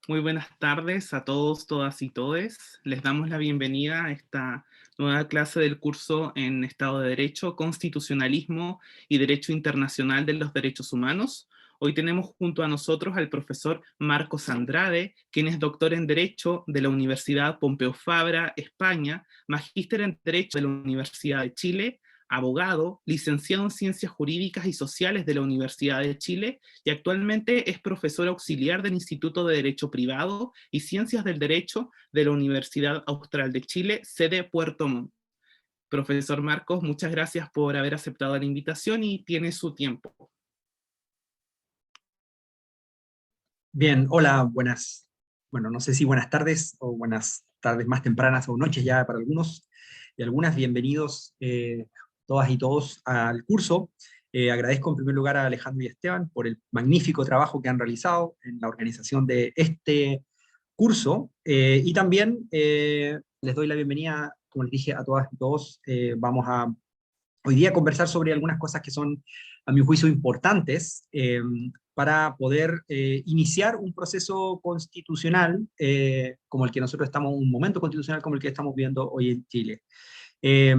Muy buenas tardes a todos, todas y todes. Les damos la bienvenida a esta nueva clase del curso en Estado de Derecho, Constitucionalismo y Derecho Internacional de los Derechos Humanos. Hoy tenemos junto a nosotros al profesor Marcos Andrade, quien es doctor en Derecho de la Universidad Pompeu Fabra, España, magíster en Derecho de la Universidad de Chile, abogado, licenciado en Ciencias Jurídicas y Sociales de la Universidad de Chile y actualmente es profesor auxiliar del Instituto de Derecho Privado y Ciencias del Derecho de la Universidad Austral de Chile, sede Puerto Montt. Profesor Marcos, muchas gracias por haber aceptado la invitación y tiene su tiempo. Bien, hola, bueno, no sé si buenas tardes o buenas tardes más tempranas o noches ya para algunos y algunas. Bienvenidos todas y todos al curso. Agradezco en primer lugar a Alejandro y Esteban por el magnífico trabajo que han realizado en la organización de este curso, y también les doy la bienvenida, como les dije, a todas y todos. Vamos a hoy día conversar sobre algunas cosas que son, a mi juicio, importantes para poder iniciar un proceso constitucional como el que nosotros estamos, un momento constitucional como el que estamos viendo hoy en Chile. Eh,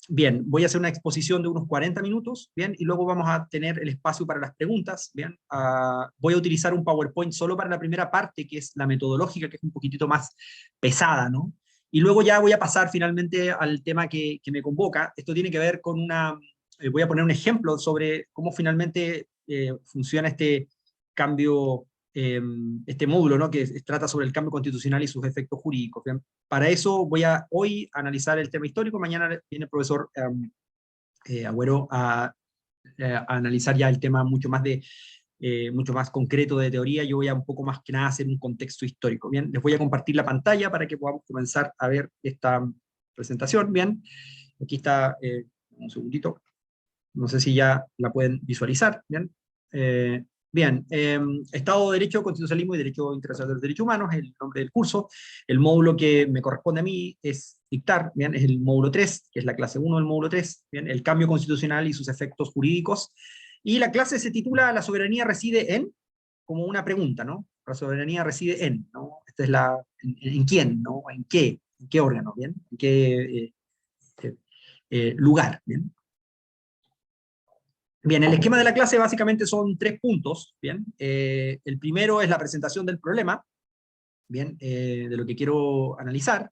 Bien, voy a hacer una exposición de unos 40 minutos, bien, y luego vamos a tener el espacio para las preguntas, bien. Voy a utilizar un PowerPoint solo para la primera parte, que es la metodológica, que es un poquitito más pesada, ¿no? Y luego ya voy a pasar finalmente al tema que me convoca. Esto tiene que ver con voy a poner un ejemplo sobre cómo finalmente funciona este cambio, este módulo, ¿no? Que trata sobre el cambio constitucional y sus efectos jurídicos. ¿Bien? Para eso voy a hoy analizar el tema histórico. Mañana viene el profesor Agüero a analizar ya el tema mucho más concreto de teoría. Yo voy a un poco más que nada hacer un contexto histórico. Bien, les voy a compartir la pantalla para que podamos comenzar a ver esta presentación. Bien, aquí está, un segundito, no sé si ya la pueden visualizar. Bien, eh, bien, Estado de Derecho, Constitucionalismo y Derecho Internacional de los Derechos Humanos es el nombre del curso. El módulo que me corresponde a mí es dictar, bien, es el módulo 3, que es la clase 1 del módulo 3, bien, el cambio constitucional y sus efectos jurídicos. Y la clase se titula La soberanía reside en, como una pregunta, ¿no? La soberanía reside en, ¿no? Esta es en quién, ¿no? En qué órgano, ¿bien? En qué lugar, ¿bien? Bien, el esquema de la clase básicamente son 3 puntos, ¿bien? El primero es la presentación del problema, ¿bien? De lo que quiero analizar.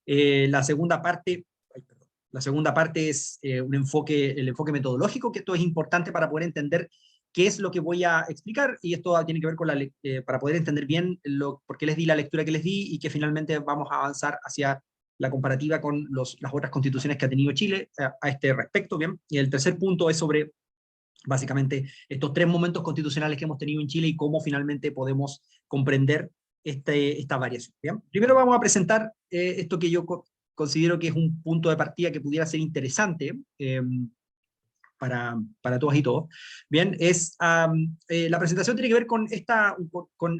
La segunda parte, la segunda parte es el enfoque metodológico, que esto es importante para poder entender qué es lo que voy a explicar, y esto tiene que ver con para poder entender bien por qué les di la lectura que les di, y que finalmente vamos a avanzar hacia la comparativa con las otras constituciones que ha tenido Chile a este respecto, ¿bien? Y el tercer punto es sobre básicamente estos 3 momentos constitucionales que hemos tenido en Chile y cómo finalmente podemos comprender esta variación. ¿Bien? Primero vamos a presentar esto que yo considero que es un punto de partida que pudiera ser interesante para todas y todos. Bien, la presentación tiene que ver con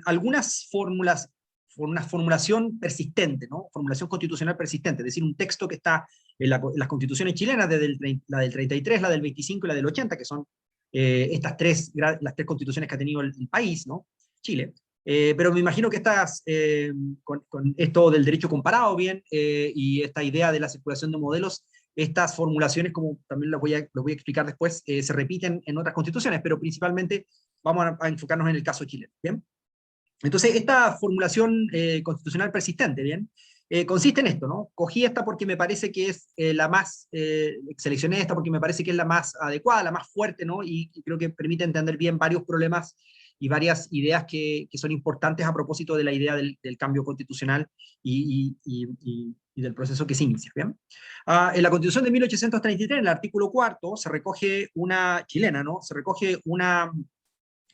algunas fórmulas, con una formulación persistente, ¿no? Formulación constitucional persistente, es decir, un texto que está en las constituciones chilenas, desde la del 33, la del 25 y la del 80, que son las 3 constituciones que ha tenido el país, ¿no? Chile. Pero me imagino que con esto del derecho comparado, bien, y esta idea de la circulación de modelos, estas formulaciones, como también los voy a explicar después, se repiten en otras constituciones, pero principalmente vamos a enfocarnos en el caso chileno, ¿bien? Entonces, esta formulación constitucional persistente, ¿bien? Consiste en esto, ¿no? Cogí esta porque me parece que es seleccioné esta porque me parece que es la más adecuada, la más fuerte, ¿no? Y creo que permite entender bien varios problemas y varias ideas que son importantes a propósito de la idea del cambio constitucional y del proceso que se inicia, ¿bien? En la Constitución de 1833, en el artículo 4, se recoge una chilena, ¿no? Se recoge una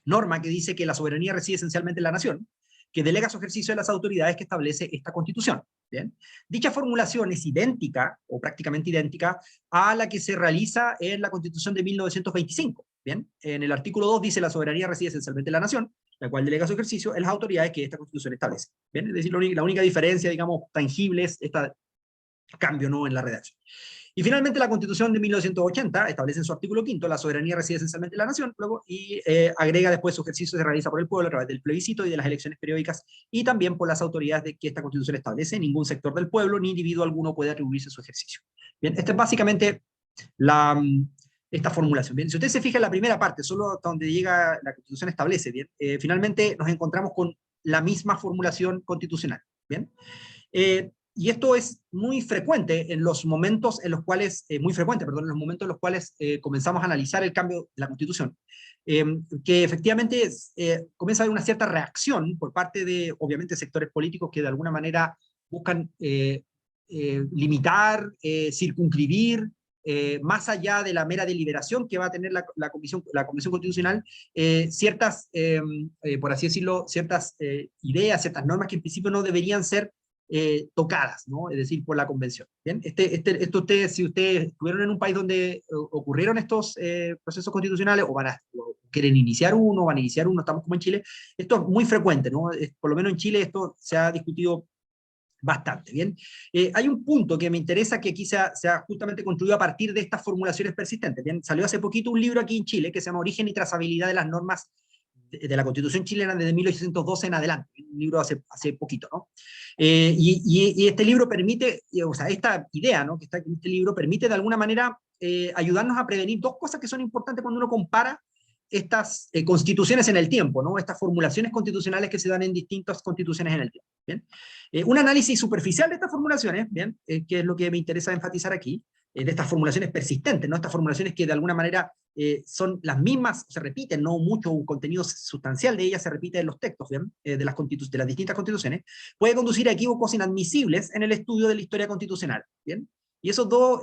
norma que dice que la soberanía reside esencialmente en la nación, que delega su ejercicio a las autoridades que establece esta Constitución. ¿Bien? Dicha formulación es idéntica, o prácticamente idéntica, a la que se realiza en la Constitución de 1925. ¿Bien? En el artículo 2 dice la soberanía reside esencialmente en la nación, la cual delega su ejercicio en las autoridades que esta Constitución establece. ¿Bien? Es decir, la única diferencia, digamos, tangible es este cambio, ¿no?, en la redacción. Y finalmente la Constitución de 1980 establece en su artículo 5 la soberanía reside esencialmente en la nación, luego, y agrega después su ejercicio se realiza por el pueblo a través del plebiscito y de las elecciones periódicas, y también por las autoridades de que esta Constitución establece. Ningún sector del pueblo ni individuo alguno puede atribuirse su ejercicio. Bien, esta es básicamente esta formulación. Bien, si usted se fija en la primera parte, solo hasta donde llega la Constitución establece, bien, finalmente nos encontramos con la misma formulación constitucional. Bien. Y esto es muy frecuente en los momentos en los cuales, en los momentos en los cuales comenzamos a analizar el cambio de la Constitución, que efectivamente comienza a haber una cierta reacción por parte de, obviamente, sectores políticos que de alguna manera buscan limitar, circunscribir, más allá de la mera deliberación que va a tener la Convención Constitucional, ciertas, por así decirlo, ciertas ideas, ciertas normas que en principio no deberían ser tocadas, ¿no? Es decir, por la convención. ¿Bien? Esto si ustedes estuvieron en un país donde ocurrieron estos procesos constitucionales, o quieren iniciar uno, van a iniciar uno, estamos como en Chile, esto es muy frecuente, ¿no? Por lo menos en Chile esto se ha discutido bastante, ¿bien? Hay un punto que me interesa que aquí se ha justamente construido a partir de estas formulaciones persistentes, ¿bien? Salió hace poquito un libro aquí en Chile que se llama Origen y trazabilidad de las normas de la Constitución chilena desde 1812 en adelante, un libro hace poquito, ¿no? Y este libro permite, o sea, esta idea, ¿no?, que está en este libro permite de alguna manera ayudarnos a prevenir dos cosas que son importantes cuando uno compara estas constituciones en el tiempo, ¿no?, estas formulaciones constitucionales que se dan en distintas constituciones en el tiempo. ¿Bien? Un análisis superficial de estas formulaciones, ¿bien?, que es lo que me interesa enfatizar aquí, de estas formulaciones persistentes, ¿no?, estas formulaciones que de alguna manera son las mismas, se repiten, no mucho, un contenido sustancial de ellas se repite en los textos, ¿bien?, de las distintas constituciones, puede conducir a equívocos inadmisibles en el estudio de la historia constitucional. ¿Bien? Y esos dos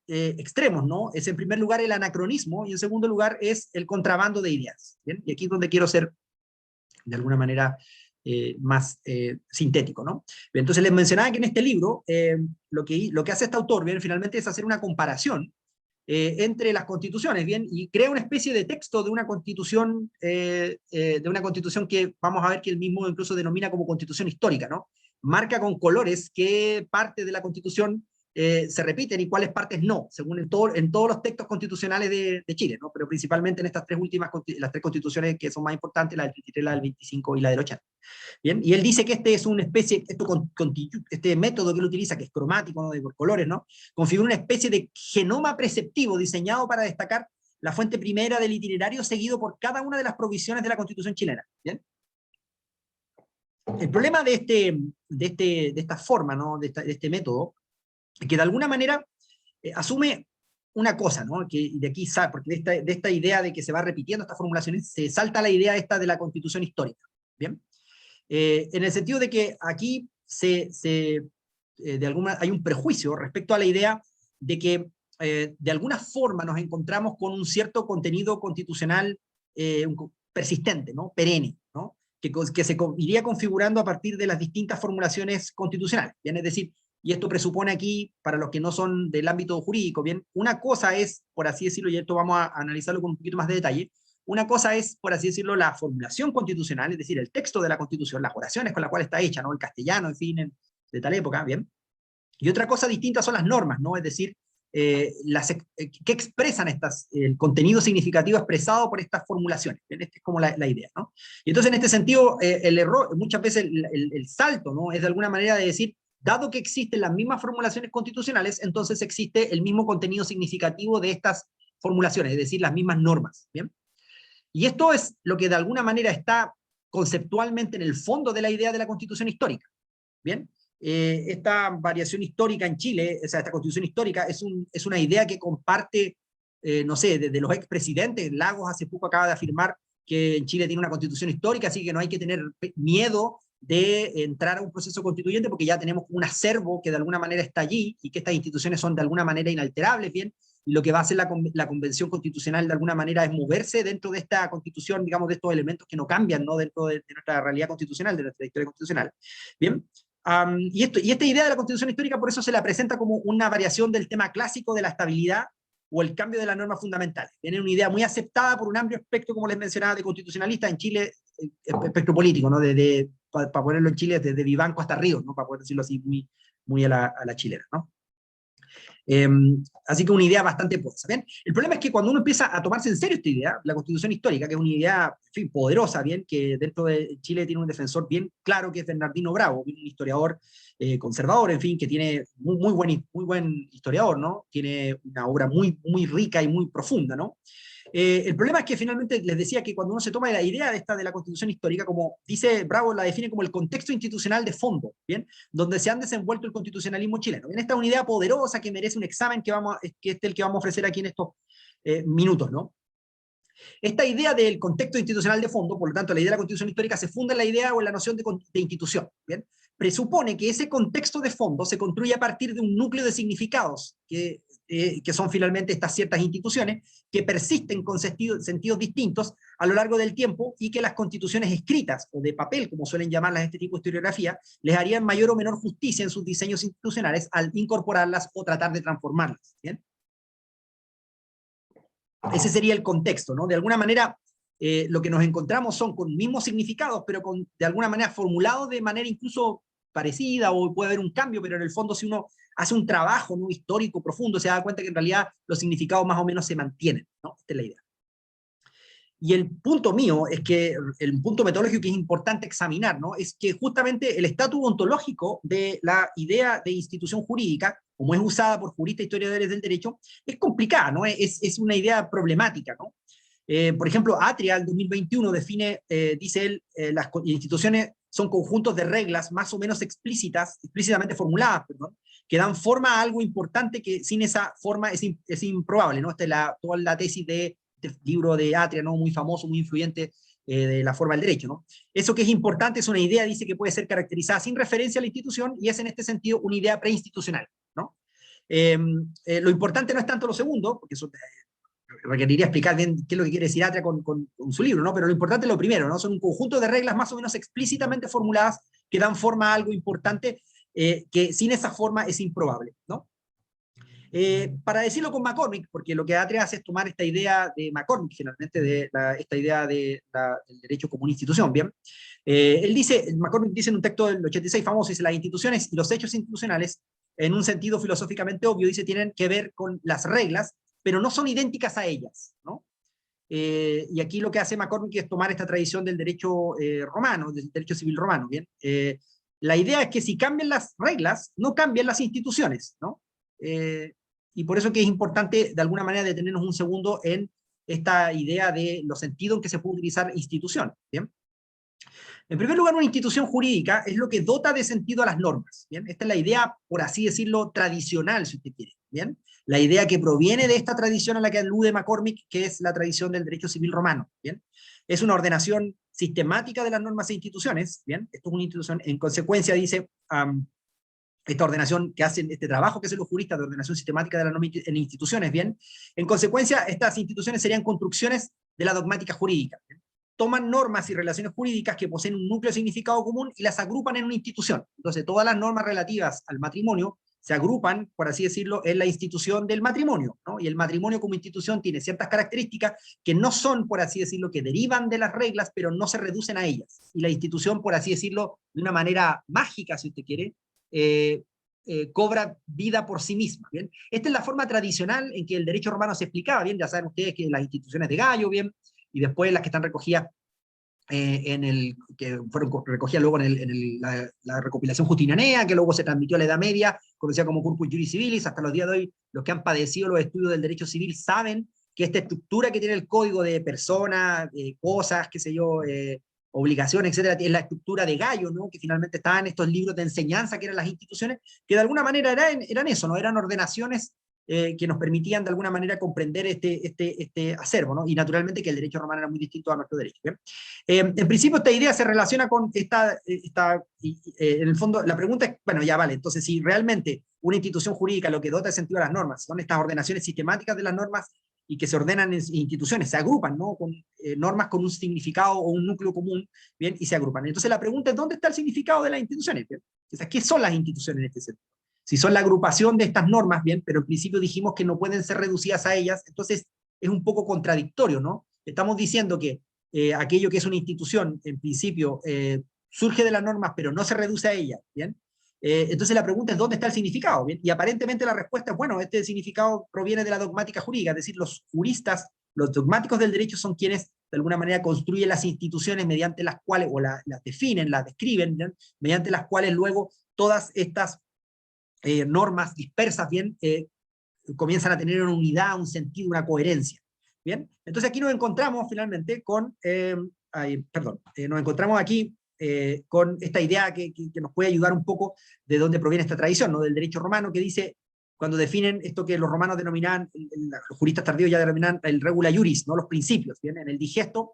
extremos, ¿no?, es en primer lugar el anacronismo y en segundo lugar es el contrabando de ideas. ¿Bien? Y aquí es donde quiero ser de alguna manera más sintético, ¿no? Entonces les mencionaba que en este libro lo que hace este autor, bien, finalmente es hacer una comparación entre las constituciones, bien, y crea una especie de texto de una constitución que vamos a ver que él mismo incluso denomina como constitución histórica, ¿no? Marca con colores qué parte de la constitución se repiten y cuáles partes no, según en todos los textos constitucionales de Chile, ¿no? Pero principalmente en estas tres últimas, las tres constituciones que son más importantes, la del 33, la del 25 y la del 80. ¿Bien? Y él dice que este es una especie, este método que él utiliza, que es cromático, ¿no?, de por colores, ¿no?, configura una especie de genoma preceptivo diseñado para destacar la fuente primera del itinerario seguido por cada una de las provisiones de la Constitución chilena. ¿Bien? El problema de esta forma, ¿no?, de este método, es que de alguna manera asume una cosa, ¿no?, que de aquí sale, porque de esta idea de que se va repitiendo estas formulaciones, se salta la idea esta de la Constitución histórica. ¿Bien? En el sentido de que aquí hay un prejuicio respecto a la idea de que de alguna forma nos encontramos con un cierto contenido constitucional persistente, ¿no?, perenne, ¿no?, que se iría configurando a partir de las distintas formulaciones constitucionales. ¿Bien? Es decir, y esto presupone aquí, para los que no son del ámbito jurídico, bien, una cosa es, por así decirlo, y esto vamos a analizarlo con un poquito más de detalle, una cosa es, por así decirlo, la formulación constitucional, es decir, el texto de la Constitución, las oraciones con las cuales está hecha, ¿no?, el castellano, en fin, de tal época, ¿bien? Y otra cosa distinta son las normas, ¿no?, es decir, qué expresan el contenido significativo expresado por estas formulaciones. ¿Bien? Esta es como la idea, ¿no? Y entonces, en este sentido, el error, muchas veces el salto, ¿no?, es de alguna manera de decir, dado que existen las mismas formulaciones constitucionales, entonces existe el mismo contenido significativo de estas formulaciones, es decir, las mismas normas. ¿Bien? Y esto es lo que de alguna manera está conceptualmente en el fondo de la idea de la Constitución histórica. ¿Bien? Esta variación histórica en Chile, o sea, esta Constitución histórica, es una idea que comparte, no sé, desde los expresidentes. Lagos hace poco acaba de afirmar que en Chile tiene una Constitución histórica, así que no hay que tener miedo de entrar a un proceso constituyente porque ya tenemos un acervo que de alguna manera está allí y que estas instituciones son de alguna manera inalterables, ¿bien? Y lo que va a hacer la Convención Constitucional de alguna manera es moverse dentro de esta Constitución, digamos, de estos elementos que no cambian, ¿no?, dentro de nuestra realidad constitucional, de nuestra historia constitucional. ¿Bien? Y esta idea de la Constitución histórica por eso se la presenta como una variación del tema clásico de la estabilidad o el cambio de las normas fundamentales. Tiene una idea muy aceptada por un amplio espectro, como les mencionaba, de constitucionalistas en Chile, espectro político, ¿no?, para ponerlo en Chile, desde Vivanco hasta Ríos, ¿no?, para poder decirlo así muy a la chilena, ¿no? Eh, Así que una idea bastante poderosa. ¿Bien? El problema es que cuando uno empieza a tomarse en serio esta idea, la Constitución histórica, que es una idea, en fin, poderosa, bien, que dentro de Chile tiene un defensor bien claro, que es Bernardino Bravo, un historiador conservador, en fin, que tiene muy buen historiador, ¿no? Tiene una obra muy rica y muy profunda, ¿no? El problema es que finalmente les decía que cuando uno se toma la idea de la Constitución histórica, como dice Bravo, la define como el contexto institucional de fondo, ¿bien? Donde se han desenvuelto el constitucionalismo chileno. Bien, esta es una idea poderosa que merece un examen que es el que vamos a ofrecer aquí en estos minutos, ¿no? Esta idea del contexto institucional de fondo, por lo tanto, la idea de la Constitución histórica se funda en la idea o en la noción de institución, ¿bien? Presupone que ese contexto de fondo se construye a partir de un núcleo de significados que son finalmente estas ciertas instituciones que persisten con sentidos distintos a lo largo del tiempo y que las constituciones escritas o de papel, como suelen llamarlas este tipo de historiografía, les harían mayor o menor justicia en sus diseños institucionales al incorporarlas o tratar de transformarlas, ¿bien? Ese sería el contexto, ¿no? De alguna manera, lo que nos encontramos son con mismos significados, pero de alguna manera formulados de manera incluso parecida, o puede haber un cambio, pero en el fondo si uno hace un trabajo, ¿no?, histórico profundo, se da cuenta que en realidad los significados más o menos se mantienen, ¿no? Esta es la idea. Y el punto mío es que, el punto metodológico que es importante examinar, ¿no?, es que justamente el estatus ontológico de la idea de institución jurídica, como es usada por juristas e historiadores del derecho, es complicada, ¿no? Es una idea problemática, ¿no? Por ejemplo, Atria, el 2021, define, dice él, las instituciones son conjuntos de reglas más o menos explícitamente formuladas, perdón, que dan forma a algo importante que sin esa forma es improbable, ¿no? Esta es toda la tesis de este libro de Atria, ¿no?, muy famoso, muy influyente, de la forma del derecho, ¿no? Eso que es importante es una idea, dice, que puede ser caracterizada sin referencia a la institución y es en este sentido una idea preinstitucional, ¿no? Lo importante no es tanto lo segundo, porque eso requeriría explicar bien qué es lo que quiere decir Atria con su libro, ¿no? Pero lo importante es lo primero, ¿no? Son un conjunto de reglas más o menos explícitamente formuladas que dan forma a algo importante, que sin esa forma es improbable, ¿no? Para decirlo con McCormick, porque lo que Atria hace es tomar esta idea de McCormick, finalmente, esta idea del derecho como una institución, ¿bien? McCormick dice en un texto del 86 famoso, dice: las instituciones y los hechos institucionales, en un sentido filosóficamente obvio, dice, tienen que ver con las reglas, pero no son idénticas a ellas, ¿no? Y aquí lo que hace McCormick es tomar esta tradición del derecho romano, del derecho civil romano, ¿bien? La idea es que si cambian las reglas, no cambian las instituciones, ¿no? Y por eso que es importante, de alguna manera, detenernos un segundo en esta idea de los sentidos en que se puede utilizar institución, ¿bien? En primer lugar, una institución jurídica es lo que dota de sentido a las normas, ¿bien? Esta es la idea, por así decirlo, tradicional, si usted quiere, ¿bien? La idea que proviene de esta tradición a la que alude McCormick, que es la tradición del derecho civil romano, ¿bien? Es una ordenación sistemática de las normas e instituciones, ¿bien? Esto es una institución, en consecuencia, dice, esta ordenación que hacen, este trabajo que hacen los juristas de ordenación sistemática de las normas en instituciones, ¿bien? En consecuencia, estas instituciones serían construcciones de la dogmática jurídica, ¿bien? Toman normas y relaciones jurídicas que poseen un núcleo de significado común y las agrupan en una institución. Entonces, todas las normas relativas al matrimonio se agrupan, por así decirlo, en la institución del matrimonio, ¿no? Y el matrimonio como institución tiene ciertas características que no son, por así decirlo, que derivan de las reglas, pero no se reducen a ellas. Y la institución, por así decirlo, de una manera mágica, si usted quiere, cobra vida por sí misma, ¿bien? Esta es la forma tradicional en que el derecho romano se explicaba, ¿bien? Ya saben ustedes que las instituciones de Gallo, ¿bien? Y después las que están recogidas que fueron recogidas luego en la recopilación justinianea, que luego se transmitió a la Edad Media, conocida como Corpus Juris Civilis. Hasta los días de hoy, los que han padecido los estudios del derecho civil saben que esta estructura que tiene el código de personas, cosas, qué sé yo, obligaciones, etcétera, es la estructura de Gallo, ¿no?, que finalmente estaban en estos libros de enseñanza que eran las instituciones, que de alguna manera eran eso, ¿no?, eran ordenaciones que nos permitían de alguna manera comprender este acervo, ¿no? Y naturalmente que el derecho romano era muy distinto a nuestro derecho, ¿bien? En principio esta idea se relaciona con en el fondo la pregunta es, bueno, ya vale, entonces si realmente una institución jurídica lo que dota de sentido a las normas son estas ordenaciones sistemáticas de las normas y que se ordenan en instituciones, se agrupan, ¿no?, con normas con un significado o un núcleo común, ¿bien? Y se agrupan. Entonces la pregunta es, ¿dónde está el significado de las instituciones? ¿Bien? O sea, ¿qué son las instituciones en este sentido? Si son la agrupación de estas normas, bien, pero en principio dijimos que no pueden ser reducidas a ellas, entonces es un poco contradictorio, ¿no? Estamos diciendo que aquello que es una institución, en principio, surge de las normas, pero no se reduce a ellas, ¿bien? Entonces la pregunta es, ¿dónde está el significado? ¿Bien? Y aparentemente la respuesta es, bueno, este significado proviene de la dogmática jurídica, es decir, los juristas, los dogmáticos del derecho son quienes de alguna manera construyen las instituciones mediante las cuales, o las definen, las describen, ¿bien? Mediante las cuales luego todas estas normas dispersas, bien, comienzan a tener una unidad, un sentido, una coherencia. Bien, entonces aquí nos encontramos finalmente con, nos encontramos aquí con esta idea que nos puede ayudar un poco de dónde proviene esta tradición, ¿no? Del derecho romano, que dice, cuando definen esto que los romanos denominaban, los juristas tardíos ya denominan el regula iuris, ¿no? Los principios, ¿bien? En el digesto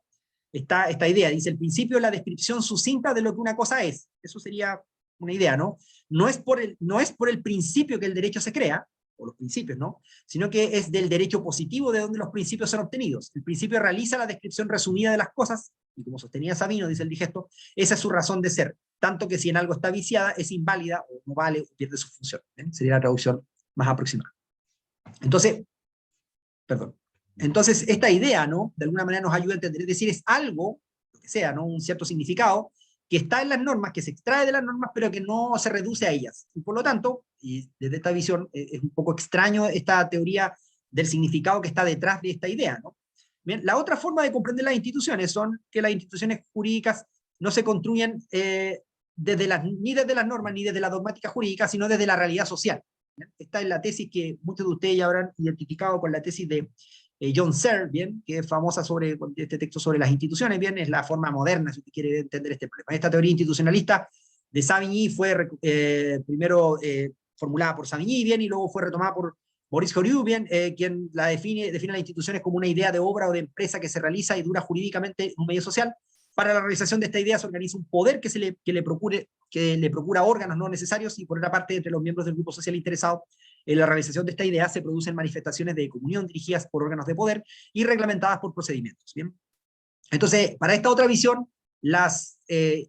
está esta idea, dice, el principio es la descripción sucinta de lo que una cosa es. Eso sería una idea, ¿no? No es por el principio que el derecho se crea, o los principios, ¿no? Sino que es del derecho positivo de donde los principios son obtenidos. El principio realiza la descripción resumida de las cosas, y como sostenía Sabino, dice el digesto, esa es su razón de ser, tanto que si en algo está viciada, es inválida, o no vale, o pierde su función. Sería la traducción más aproximada. Entonces, esta idea, ¿no? De alguna manera nos ayuda a entender, es decir, es algo, lo que sea, ¿no? Un cierto significado, que está en las normas, que se extrae de las normas, pero que no se reduce a ellas. Y por lo tanto, y desde esta visión, es un poco extraño esta teoría del significado que está detrás de esta idea, ¿no? Bien, la otra forma de comprender las instituciones son que las instituciones jurídicas no se construyen ni desde las normas ni desde la dogmática jurídica, sino desde la realidad social. ¿Bien? Esta es la tesis que muchos de ustedes ya habrán identificado con la tesis de John Searle, bien, que es famosa sobre este texto sobre las instituciones, bien, es la forma moderna, si usted quiere entender este problema. Esta teoría institucionalista de Savigny fue primero formulada por Savigny, bien, y luego fue retomada por Maurice Horiot, bien, quien la define las instituciones como una idea de obra o de empresa que se realiza y dura jurídicamente en un medio social. Para la realización de esta idea se organiza un poder que le procura órganos no necesarios, y por otra parte, entre los miembros del grupo social interesado en la realización de esta idea se producen manifestaciones de comunión dirigidas por órganos de poder y reglamentadas por procedimientos. ¿Bien? Entonces, para esta otra visión, las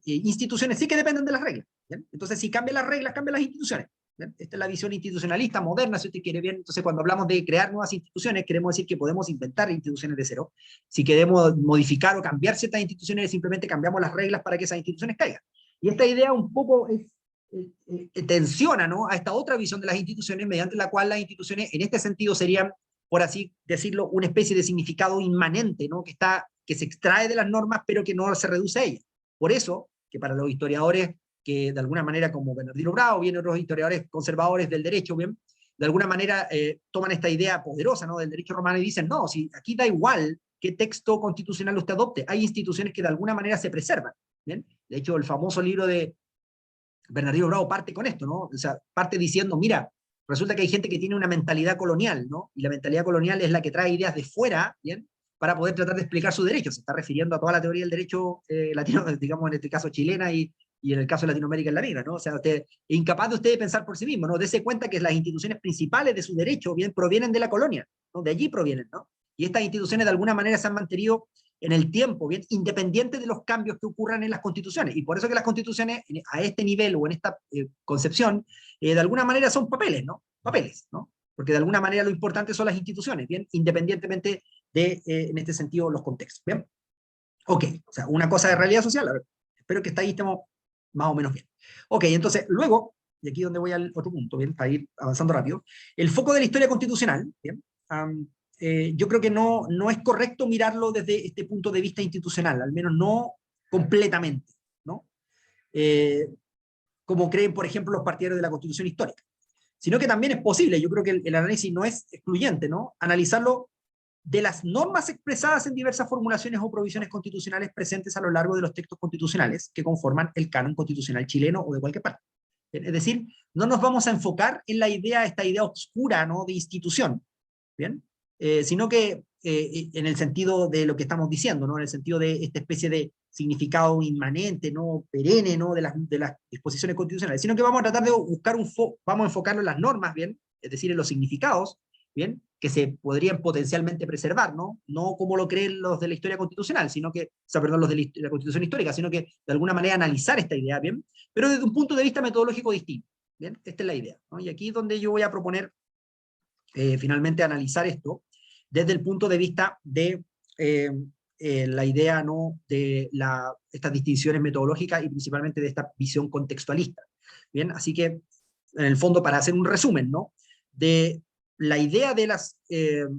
instituciones sí que dependen de las reglas. ¿Bien? Entonces, si cambian las reglas, cambian las instituciones. ¿Bien? Esta es la visión institucionalista moderna, si usted quiere. Bien, entonces cuando hablamos de crear nuevas instituciones, queremos decir que podemos inventar instituciones de cero. Si queremos modificar o cambiar ciertas instituciones, simplemente cambiamos las reglas para que esas instituciones caigan. Y esta idea un poco tensiona, ¿no?, a esta otra visión de las instituciones, mediante la cual las instituciones en este sentido serían, por así decirlo, una especie de significado inmanente, ¿no?, que se extrae de las normas pero que no se reduce a ellas. Por eso, que para los historiadores que de alguna manera, como Bernardino Bravo, bien otros historiadores conservadores del derecho, bien, de alguna manera toman esta idea poderosa, ¿no?, del derecho romano y dicen, no, si aquí da igual qué texto constitucional usted adopte, hay instituciones que de alguna manera se preservan. ¿Bien? De hecho, el famoso libro de Bernardino Bravo parte con esto, ¿no? O sea, parte diciendo, mira, resulta que hay gente que tiene una mentalidad colonial, ¿no? Y la mentalidad colonial es la que trae ideas de fuera, ¿bien?, para poder tratar de explicar sus derechos. Se está refiriendo a toda la teoría del derecho latino, digamos, en este caso chilena y en el caso de Latinoamérica en la negra, ¿no? O sea, es incapaz de usted pensar por sí mismo, ¿no? Dese cuenta que las instituciones principales de su derecho, bien, provienen de la colonia, ¿no? De allí provienen, ¿no? Y estas instituciones de alguna manera se han mantenido en el tiempo, bien, independiente de los cambios que ocurran en las constituciones. Y por eso que las constituciones, a este nivel o en esta concepción, de alguna manera son papeles, ¿no? Papeles, ¿no? Porque de alguna manera lo importante son las instituciones, bien, independientemente de, en este sentido, los contextos, ¿bien? Ok, o sea, una cosa de realidad social, a ver, espero que hasta ahí estemos más o menos bien. Ok, entonces, luego, y aquí es donde voy al otro punto, bien, para ir avanzando rápido, el foco de la historia constitucional, bien, yo creo que no es correcto mirarlo desde este punto de vista institucional, al menos no completamente, ¿no? Como creen, por ejemplo, los partidarios de la Constitución histórica, sino que también es posible, yo creo que el análisis no es excluyente, ¿no?, analizarlo de las normas expresadas en diversas formulaciones o provisiones constitucionales presentes a lo largo de los textos constitucionales que conforman el canon constitucional chileno o de cualquier parte. Es decir, no nos vamos a enfocar en esta idea oscura, ¿no?, de institución, ¿bien? Sino que en el sentido de lo que estamos diciendo, ¿no?, en el sentido de esta especie de significado inmanente, ¿no?, perenne, ¿no?, de las disposiciones constitucionales, sino que vamos a tratar de buscar vamos a enfocarlo en las normas, ¿bien?, es decir, en los significados, ¿bien?, que se podrían potencialmente preservar, ¿no? No como lo creen los de la historia constitucional, sino que, o sea, perdón, los de la Constitución histórica, sino que de alguna manera analizar esta idea, ¿bien?, pero desde un punto de vista metodológico distinto, ¿bien? Esta es la idea, ¿no? Y aquí es donde yo voy a proponer finalmente analizar esto desde el punto de vista de la idea, ¿no?, de estas distinciones metodológicas y principalmente de esta visión contextualista. Bien, así que, en el fondo, para hacer un resumen, ¿no?, de la idea de las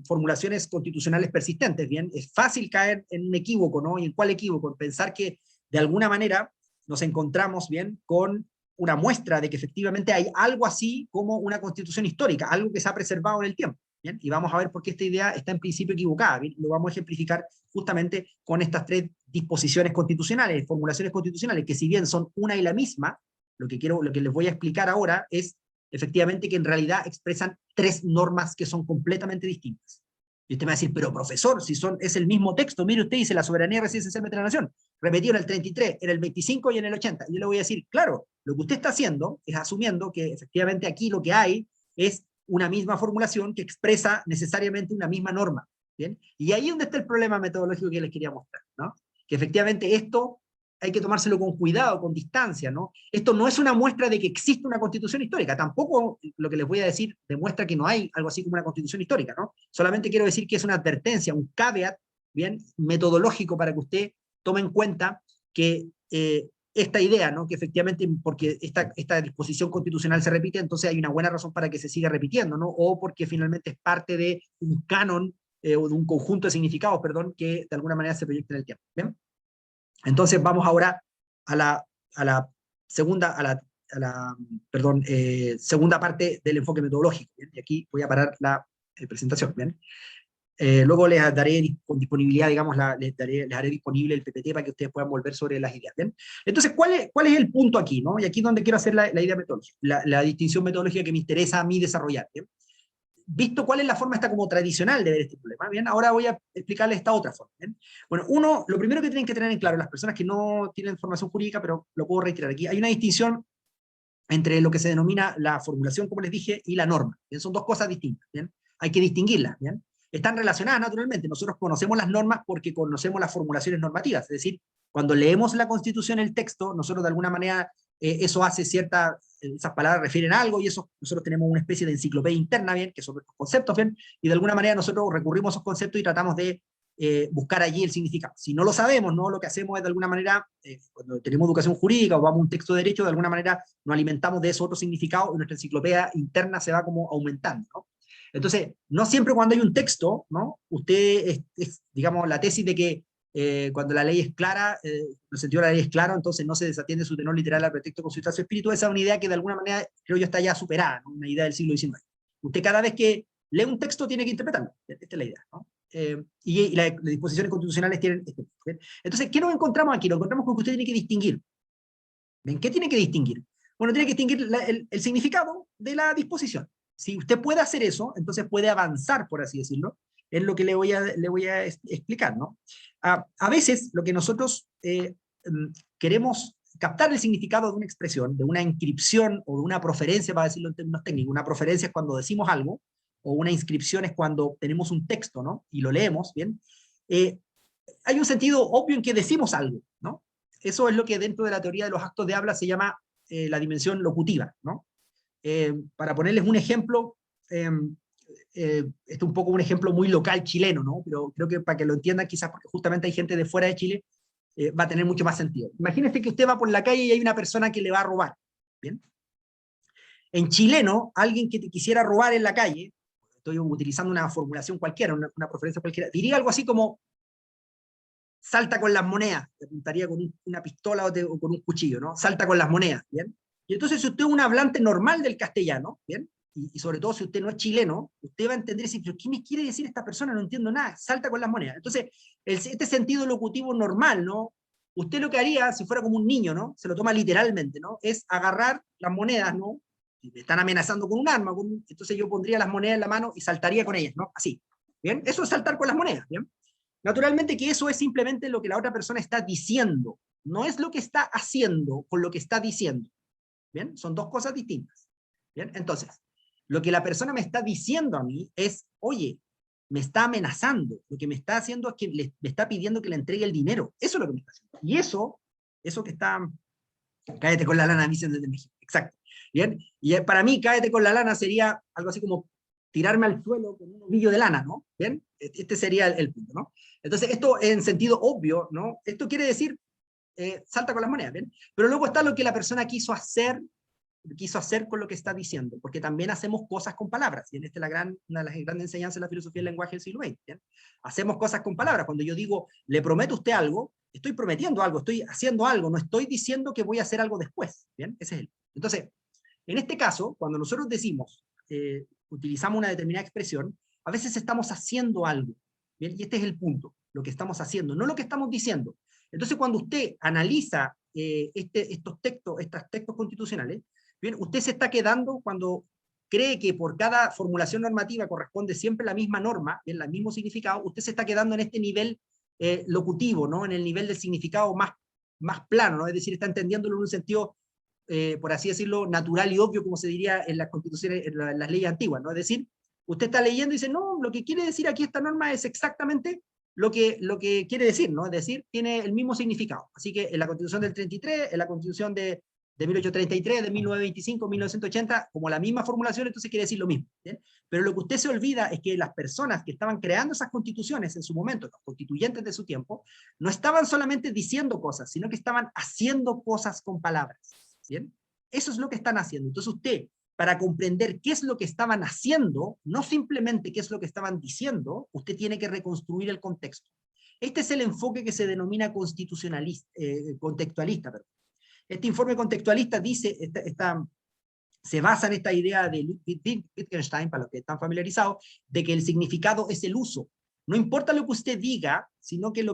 formulaciones constitucionales persistentes, bien, es fácil caer en un equívoco, ¿no? ¿Y en cuál equívoco? En pensar que, de alguna manera, nos encontramos, bien, con una muestra de que efectivamente hay algo así como una constitución histórica, algo que se ha preservado en el tiempo. ¿Bien? Y vamos a ver por qué esta idea está en principio equivocada. ¿Bien? Lo vamos a ejemplificar justamente con estas tres disposiciones constitucionales, formulaciones constitucionales, que si bien son una y la misma, lo que les voy a explicar ahora es efectivamente que en realidad expresan tres normas que son completamente distintas. Y usted me va a decir, pero profesor, si es el mismo texto, mire usted dice la soberanía reside esencialmente en la nación, repetido en el 33, en el 25 y en el 80. Y yo le voy a decir, claro, lo que usted está haciendo es asumiendo que efectivamente aquí lo que hay es una misma formulación que expresa necesariamente una misma norma. ¿Bien? Y ahí es donde está el problema metodológico que les quería mostrar, ¿no? Que efectivamente esto hay que tomárselo con cuidado, con distancia, ¿no? Esto no es una muestra de que existe una constitución histórica, tampoco lo que les voy a decir demuestra que no hay algo así como una constitución histórica, ¿no? Solamente quiero decir que es una advertencia, un caveat, bien, metodológico para que usted tome en cuenta que esta idea, ¿no?, que efectivamente, porque esta disposición constitucional se repite, entonces hay una buena razón para que se siga repitiendo, ¿no? O porque finalmente es parte de un canon, o de un conjunto de significados, perdón, que de alguna manera se proyecta en el tiempo. ¿Bien? Entonces vamos ahora a la segunda, segunda parte del enfoque metodológico. ¿Bien? Y aquí voy a parar la presentación. ¿Bien? Luego les daré con disponibilidad, digamos, les haré disponible el PPT para que ustedes puedan volver sobre las ideas. ¿Bien? Entonces, ¿cuál es el punto aquí? ¿No? Y aquí es donde quiero hacer la idea metodológica, la distinción metodológica que me interesa a mí desarrollar. ¿Bien? Visto cuál es la forma esta como tradicional de ver este problema, ¿bien? Ahora voy a explicarles esta otra forma. ¿Bien? Bueno, lo primero que tienen que tener en claro las personas que no tienen formación jurídica, pero lo puedo reiterar aquí, hay una distinción entre lo que se denomina la formulación, como les dije, y la norma. ¿Bien? Son dos cosas distintas. ¿Bien? Hay que distinguirlas. ¿Bien? Están relacionadas naturalmente. Nosotros conocemos las normas porque conocemos las formulaciones normativas. Es decir, cuando leemos la Constitución, el texto, nosotros de alguna manera eso hace esas palabras refieren a algo y eso nosotros tenemos una especie de enciclopedia interna, ¿bien? Que son estos conceptos, ¿bien? Y de alguna manera nosotros recurrimos a esos conceptos y tratamos de buscar allí el significado. Si no lo sabemos, ¿no? Lo que hacemos es de alguna manera, cuando tenemos educación jurídica o vamos a un texto de derecho, de alguna manera nos alimentamos de esos otros significados y nuestra enciclopedia interna se va como aumentando, ¿no? Entonces, no siempre cuando hay un texto, ¿no?, usted digamos, la tesis de que cuando la ley es clara, el sentido de la ley es claro, entonces no se desatiende su tenor literal al pretexto de consultar su espíritu, esa es una idea que de alguna manera creo yo está ya superada, ¿no? Una idea del siglo XIX. Usted cada vez que lee un texto tiene que interpretarlo, esta es la idea, ¿no? Y las disposiciones constitucionales tienen esto. ¿Bien? Entonces, ¿qué nos encontramos aquí? Nos encontramos con que usted tiene que distinguir. ¿Ven? ¿Qué tiene que distinguir? Bueno, tiene que distinguir el significado de la disposición. Si usted puede hacer eso, entonces puede avanzar, por así decirlo, en lo que le voy a explicar, ¿no? A veces lo que nosotros queremos captar el significado de una expresión, de una inscripción o de una proferencia, para decirlo en términos técnicos. Una proferencia es cuando decimos algo, o una inscripción es cuando tenemos un texto, ¿no?, y lo leemos, ¿bien? Hay un sentido obvio en que decimos algo, ¿no? Eso es lo que dentro de la teoría de los actos de habla se llama la dimensión locutiva, ¿no? Para ponerles un ejemplo, este es un poco un ejemplo muy local chileno, ¿no? Pero creo que para que lo entiendan, quizás porque justamente hay gente de fuera de Chile, va a tener mucho más sentido. Imagínese que usted va por la calle y hay una persona que le va a robar, ¿bien? En chileno, alguien que te quisiera robar en la calle, estoy utilizando una formulación cualquiera, una preferencia cualquiera, diría algo así como: salta con las monedas, te apuntaría con una pistola o con un cuchillo, ¿no? Salta con las monedas, ¿bien? Y entonces, si usted es un hablante normal del castellano, ¿bien? Y sobre todo si usted no es chileno, usted va a entender si, ¿qué me quiere decir esta persona? No entiendo nada, salta con las monedas. Entonces, este sentido locutivo normal, ¿no? Usted lo que haría, si fuera como un niño, ¿no?, se lo toma literalmente, ¿no?, es agarrar las monedas, ¿no? Si me están amenazando con un arma, entonces yo pondría las monedas en la mano y saltaría con ellas, ¿no? Así, ¿bien? Eso es saltar con las monedas, ¿bien? Naturalmente que eso es simplemente lo que la otra persona está diciendo, no es lo que está haciendo con lo que está diciendo, ¿bien? Son dos cosas distintas, ¿bien? Entonces, lo que la persona me está diciendo a mí es: oye, me está amenazando, lo que me está haciendo es que me está pidiendo que le entregue el dinero, eso es lo que me está haciendo. Y eso que está, cállate con la lana, dicen desde México, exacto, ¿bien? Y para mí, cállate con la lana sería algo así como: tirarme al suelo con un ovillo de lana, ¿no? ¿Bien? Este sería el punto, ¿no? Entonces, esto en sentido obvio, ¿no? Esto quiere decir, salta con las monedas, ¿bien? Pero luego está lo que la persona quiso hacer con lo que está diciendo, porque también hacemos cosas con palabras, y en esta es una de las grandes enseñanzas de la filosofía del lenguaje del siglo XX, ¿bien? Hacemos cosas con palabras. Cuando yo digo, le prometo a usted algo, estoy prometiendo algo, estoy haciendo algo, no estoy diciendo que voy a hacer algo después, ¿bien? Ese es el. Entonces, en este caso, cuando nosotros decimos, utilizamos una determinada expresión, a veces estamos haciendo algo, ¿bien? Y este es el punto, lo que estamos haciendo, no lo que estamos diciendo. Entonces, cuando usted analiza estos textos constitucionales, bien, usted se está quedando cuando cree que por cada formulación normativa corresponde siempre la misma norma, bien, el mismo significado, usted se está quedando en este nivel locutivo, ¿no? En el nivel del significado más plano, ¿no? Es decir, está entendiéndolo en un sentido, por así decirlo, natural y obvio, como se diría en las constituciones, en las leyes antiguas, ¿no? Es decir, usted está leyendo y dice, no, lo que quiere decir aquí esta norma es exactamente lo que quiere decir, ¿no? Es decir, tiene el mismo significado. Así que en la Constitución del 33, en la Constitución de 1833, de 1925, 1980, como la misma formulación, entonces quiere decir lo mismo, ¿bien? Pero lo que usted se olvida es que las personas que estaban creando esas constituciones en su momento, los constituyentes de su tiempo, no estaban solamente diciendo cosas, sino que estaban haciendo cosas con palabras, ¿bien? Eso es lo que están haciendo. Entonces usted, para comprender qué es lo que estaban haciendo, no simplemente qué es lo que estaban diciendo, usted tiene que reconstruir el contexto. Este es el enfoque que se denomina contextualista. Perdón. Este informe contextualista dice, se basa en esta idea de Wittgenstein, para los que están familiarizados, de que el significado es el uso. No importa lo que usted diga, sino que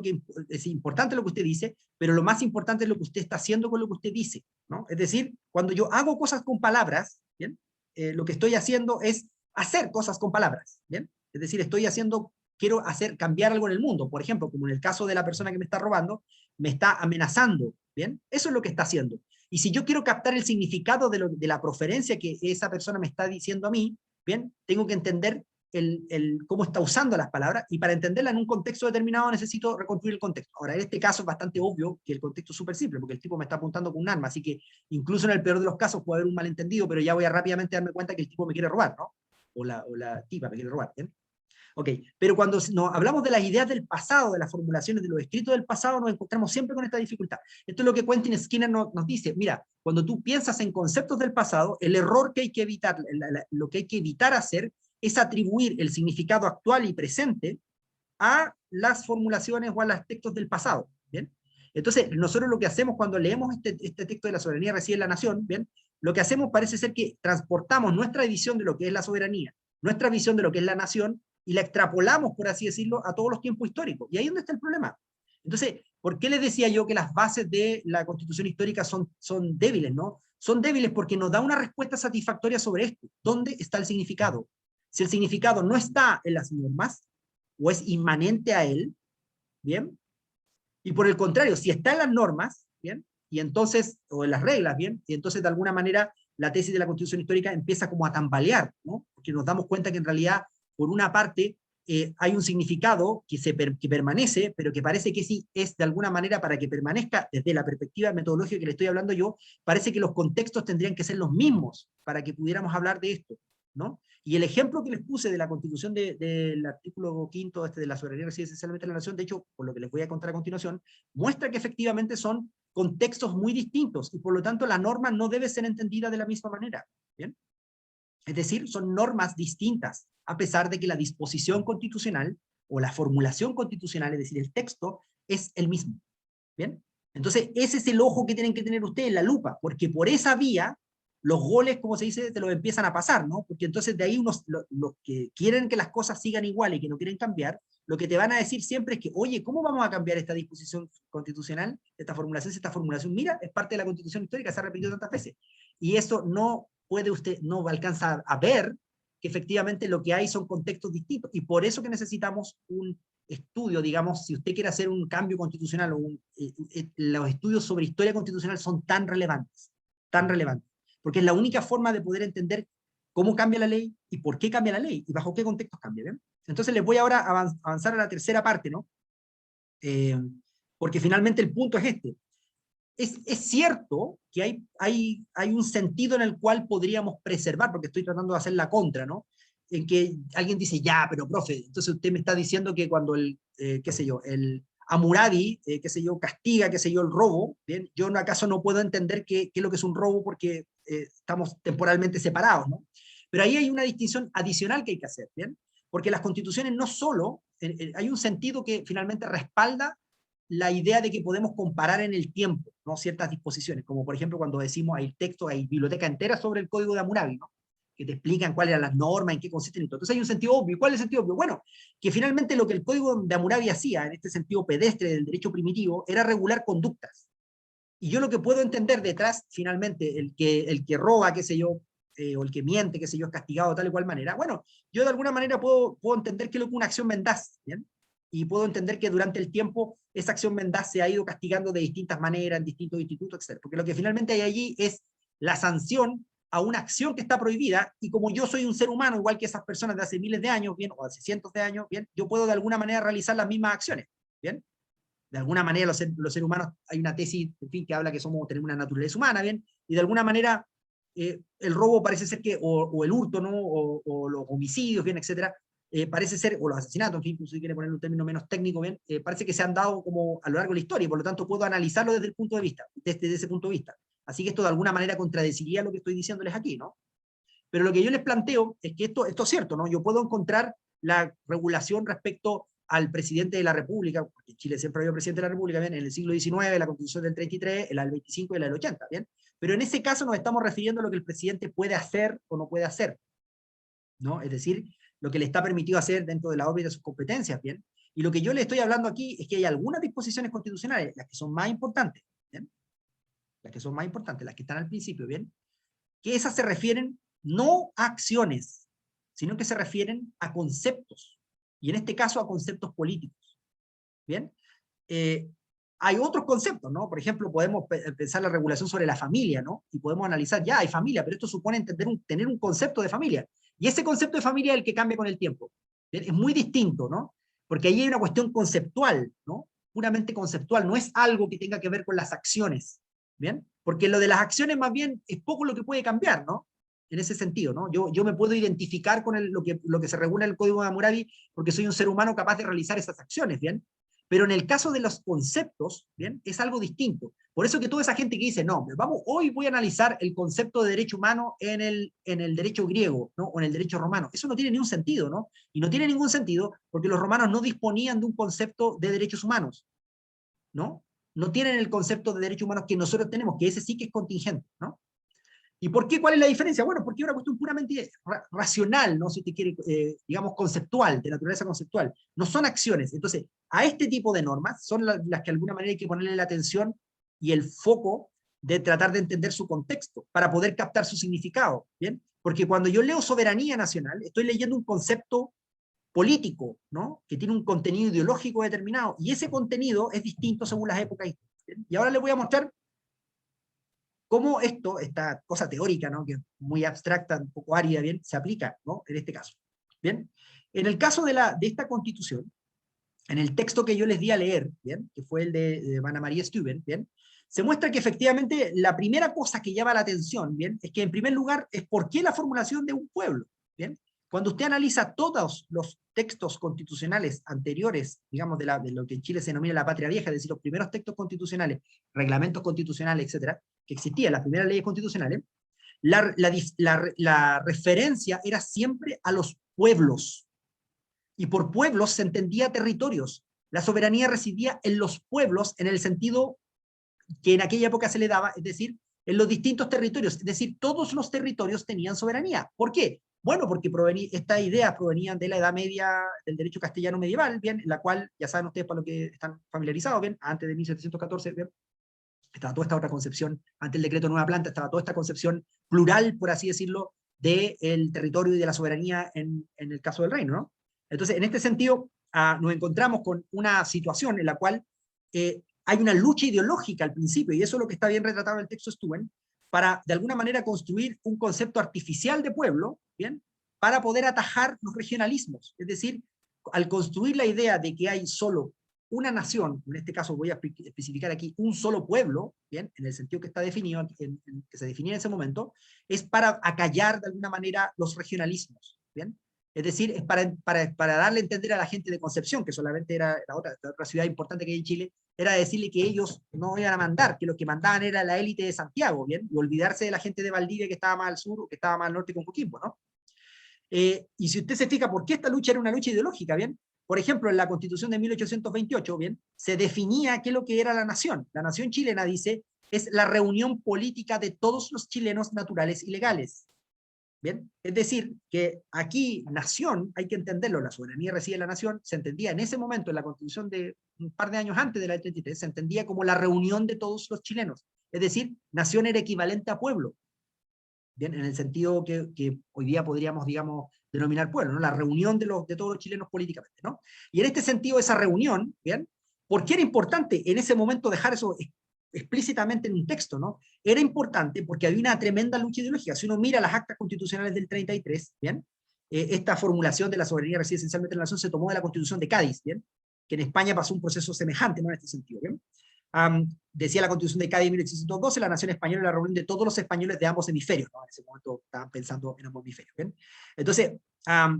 es importante lo que usted dice, pero lo más importante es lo que usted está haciendo con lo que usted dice, ¿no? Es decir, cuando yo hago cosas con palabras, ¿bien? Lo que estoy haciendo es hacer cosas con palabras, ¿bien? Es decir, quiero cambiar algo en el mundo. Por ejemplo, como en el caso de la persona que me está robando, me está amenazando, ¿bien? Eso es lo que está haciendo. Y si yo quiero captar el significado de la proferencia que esa persona me está diciendo a mí, ¿bien? Tengo que entender cómo está usando las palabras, y para entenderla en un contexto determinado necesito reconstruir el contexto. Ahora, en este caso es bastante obvio que el contexto es súper simple, porque el tipo me está apuntando con un arma, así que incluso en el peor de los casos puede haber un malentendido, pero ya voy a rápidamente darme cuenta que el tipo me quiere robar, ¿no? O la tipa me quiere robar, ¿bien? Ok, pero cuando hablamos de las ideas del pasado, de las formulaciones, de los escritos del pasado, nos encontramos siempre con esta dificultad. Esto es lo que Quentin Skinner nos dice. Mira, cuando tú piensas en conceptos del pasado, el error que hay que evitar, lo que hay que evitar hacer, es atribuir el significado actual y presente a las formulaciones o a los textos del pasado, ¿bien? Entonces, nosotros lo que hacemos cuando leemos este texto de la soberanía reside en la nación, ¿bien? Lo que hacemos parece ser que transportamos nuestra visión de lo que es la soberanía, nuestra visión de lo que es la nación, y la extrapolamos, por así decirlo, a todos los tiempos históricos. Y ahí es donde está el problema. Entonces, ¿por qué les decía yo que las bases de la Constitución histórica son débiles, ¿no? Son débiles porque nos da una respuesta satisfactoria sobre esto. ¿Dónde está el significado? Si el significado no está en las normas, o es inmanente a él, ¿bien? Y por el contrario, si está en las normas, ¿bien? Y entonces, o en las reglas, ¿bien? Y entonces de alguna manera la tesis de la Constitución histórica empieza como a tambalear, ¿no? Porque nos damos cuenta que en realidad, por una parte, hay un significado que permanece, pero que parece que sí es de alguna manera, para que permanezca desde la perspectiva metodológica que le estoy hablando yo, parece que los contextos tendrían que ser los mismos para que pudiéramos hablar de esto, ¿no? Y el ejemplo que les puse de la Constitución del artículo 5 de la soberanía reside esencialmente en la nación, de hecho, por lo que les voy a contar a continuación, muestra que efectivamente son contextos muy distintos, y por lo tanto la norma no debe ser entendida de la misma manera, ¿bien? Es decir, son normas distintas, a pesar de que la disposición constitucional o la formulación constitucional, es decir, el texto, es el mismo, ¿bien? Entonces, ese es el ojo que tienen que tener ustedes, la lupa, porque por esa vía los goles, como se dice, te los empiezan a pasar, ¿no? Porque entonces de ahí los que quieren que las cosas sigan igual y que no quieren cambiar, lo que te van a decir siempre es que, oye, ¿cómo vamos a cambiar esta disposición constitucional, esta formulación, si esta formulación, mira, es parte de la Constitución histórica, se ha repetido tantas veces? Y eso no alcanza a ver que efectivamente lo que hay son contextos distintos, y por eso que necesitamos un estudio, digamos, si usted quiere hacer un cambio constitucional, los estudios sobre historia constitucional son tan relevantes, porque es la única forma de poder entender cómo cambia la ley y por qué cambia la ley y bajo qué contextos cambia, ¿bien? Entonces les voy ahora a avanzar a la tercera parte, ¿no? Porque finalmente el punto es este. Es cierto que hay un sentido en el cual podríamos preservar, porque estoy tratando de hacer la contra, ¿no? en que alguien dice, ya, pero profe, entonces usted me está diciendo que cuando qué sé yo, el Hammurabi, qué sé yo, castiga, qué sé yo, el robo, ¿bien? Yo acaso no puedo entender qué es lo que es un robo porque estamos temporalmente separados, ¿no? Pero ahí hay una distinción adicional que hay que hacer, ¿bien? Porque las constituciones no solo, hay un sentido que finalmente respalda la idea de que podemos comparar en el tiempo, ¿no? Ciertas disposiciones, como por ejemplo cuando decimos hay texto, hay biblioteca entera sobre el código de Hammurabi, ¿no? Que te explican cuáles eran las normas, en qué consisten y todo. Entonces hay un sentido obvio. ¿Cuál es el sentido obvio? Bueno, que finalmente lo que el código de Hammurabi hacía, en este sentido pedestre del derecho primitivo, era regular conductas. Y yo lo que puedo entender detrás, finalmente, el que roba, qué sé yo, o el que miente, qué sé yo, es castigado de tal y cual manera. Bueno, yo de alguna manera puedo entender que es lo que una acción mendaz, ¿bien? Y puedo entender que durante el tiempo esa acción mendaz se ha ido castigando de distintas maneras, en distintos institutos, etc. Porque lo que finalmente hay allí es la sanción a una acción que está prohibida, y como yo soy un ser humano, igual que esas personas de hace miles de años, bien, o hace cientos de años, bien, yo puedo de alguna manera realizar las mismas acciones, bien. De alguna manera los seres humanos, hay una tesis, en fin, que habla que tenemos una naturaleza humana, bien, y de alguna manera el robo parece ser que, o el hurto, ¿no? O los homicidios, bien, etcétera, parece ser, o los asesinatos, en fin, si quiere poner un término menos técnico, bien, parece que se han dado como a lo largo de la historia, y por lo tanto puedo analizarlo desde el punto de vista, desde ese punto de vista. Así que esto de alguna manera contradeciría lo que estoy diciéndoles aquí, ¿no? Pero lo que yo les planteo es que esto es cierto, ¿no? Yo puedo encontrar la regulación respecto al presidente de la República, porque Chile siempre había presidente de la República, ¿bien? En el siglo XIX, la Constitución del 33, la del 25 y la del 80, ¿bien? Pero en ese caso nos estamos refiriendo a lo que el presidente puede hacer o no puede hacer, ¿no? Es decir, lo que le está permitido hacer dentro de la órbita de sus competencias, ¿bien? Y lo que yo le estoy hablando aquí es que hay algunas disposiciones constitucionales, las que son más importantes, ¿bien? Las que son más importantes, las que están al principio, ¿bien? Que esas se refieren no a acciones, sino que se refieren a conceptos, y en este caso a conceptos políticos. ¿Bien? Hay otros conceptos, ¿no? Por ejemplo, podemos pensar la regulación sobre la familia, ¿no? Y podemos analizar, ya hay familia, pero esto supone tener un concepto de familia. Y ese concepto de familia es el que cambia con el tiempo. ¿Bien? Es muy distinto, ¿no? Porque ahí hay una cuestión conceptual, ¿no? Puramente conceptual, no es algo que tenga que ver con las acciones, ¿bien? Porque lo de las acciones más bien es poco lo que puede cambiar, ¿no? En ese sentido, ¿no? Yo me puedo identificar con lo que se regula en el Código de Hammurabi porque soy un ser humano capaz de realizar esas acciones, ¿bien? Pero en el caso de los conceptos, ¿bien? Es algo distinto. Por eso que toda esa gente que dice, no, vamos, hoy voy a analizar el concepto de derecho humano en el derecho griego, ¿no? O en el derecho romano. Eso no tiene ningún sentido, ¿no? Y no tiene ningún sentido porque los romanos no disponían de un concepto de derechos humanos, ¿no? No tienen el concepto de derechos humanos que nosotros tenemos, que ese sí que es contingente, ¿no? ¿Y por qué? ¿Cuál es la diferencia? Bueno, porque es una cuestión puramente racional, ¿no? Si te quiere, digamos, conceptual, de naturaleza conceptual. No son acciones. Entonces, a este tipo de normas son las que de alguna manera hay que ponerle la atención y el foco de tratar de entender su contexto para poder captar su significado, ¿bien? Porque cuando yo leo soberanía nacional, estoy leyendo un concepto político, ¿no? Que tiene un contenido ideológico determinado, y ese contenido es distinto según las épocas. ¿Bien? Y ahora les voy a mostrar cómo esta cosa teórica, ¿no? Que es muy abstracta, un poco árida, ¿bien? Se aplica, ¿no? En este caso. ¿Bien? En el caso de esta constitución, en el texto que yo les di a leer, ¿bien? Que fue el de Ana María Steuben, ¿bien? Se muestra que efectivamente la primera cosa que llama la atención, ¿bien? Es que en primer lugar es por qué la formulación de un pueblo, ¿bien? Cuando usted analiza todos los textos constitucionales anteriores, digamos, de lo que en Chile se denomina la patria vieja, es decir, los primeros textos constitucionales, reglamentos constitucionales, etcétera, que existían, las primeras leyes constitucionales, la referencia era siempre a los pueblos, y por pueblos se entendía territorios. La soberanía residía en los pueblos en el sentido que en aquella época se le daba, es decir, en los distintos territorios, es decir, todos los territorios tenían soberanía. ¿Por qué? Bueno, porque estas ideas provenían de la Edad Media, del derecho castellano medieval, bien, en la cual, ya saben ustedes para lo que están familiarizados, bien, antes de 1714, bien, estaba toda esta otra concepción, ante el decreto Nueva Planta, estaba toda esta concepción plural, por así decirlo, del territorio y de la soberanía en el caso del reino, ¿no? Entonces, en este sentido, nos encontramos con una situación en la cual hay una lucha ideológica al principio, y eso es lo que está bien retratado en el texto Steuben, para de alguna manera construir un concepto artificial de pueblo, ¿bien? Para poder atajar los regionalismos. Es decir, al construir la idea de que hay solo una nación, en este caso voy a especificar aquí un solo pueblo, ¿bien? En el sentido que está definido, que se definía en ese momento, es para acallar de alguna manera los regionalismos, ¿bien? Es decir, es para darle a entender a la gente de Concepción, que solamente era la otra ciudad importante que hay en Chile, era decirle que ellos no iban a mandar, que lo que mandaban era la élite de Santiago, ¿bien? Y olvidarse de la gente de Valdivia que estaba más al sur o que estaba más al norte con Coquimbo, ¿no? Y si usted se fija, ¿por qué esta lucha era una lucha ideológica? ¿Bien? Por ejemplo, en la Constitución de 1828, ¿bien? Se definía qué es lo que era la nación. La nación chilena, dice, es la reunión política de todos los chilenos naturales y legales. ¿Bien? Es decir, que aquí nación, hay que entenderlo, la soberanía reside en la nación, se entendía en ese momento, en la Constitución de un par de años antes de la del 33, se entendía como la reunión de todos los chilenos. Es decir, nación era equivalente a pueblo. Bien, en el sentido que hoy día podríamos, digamos, denominar pueblo, ¿no? La reunión de todos los chilenos políticamente, ¿no? Y en este sentido, esa reunión, ¿bien? ¿Por qué era importante en ese momento dejar eso explícitamente en un texto, ¿no? Era importante porque había una tremenda lucha ideológica. Si uno mira las actas constitucionales del 33, ¿bien? Esta formulación de la soberanía reside esencialmente en la nación se tomó de la Constitución de Cádiz, ¿bien? Que en España pasó un proceso semejante, ¿no? En este sentido, ¿bien? Decía la Constitución de Cádiz de 1812, la nación española era la reunión de todos los españoles de ambos hemisferios, ¿no? En ese momento estaban pensando en ambos hemisferios, ¿bien? Entonces,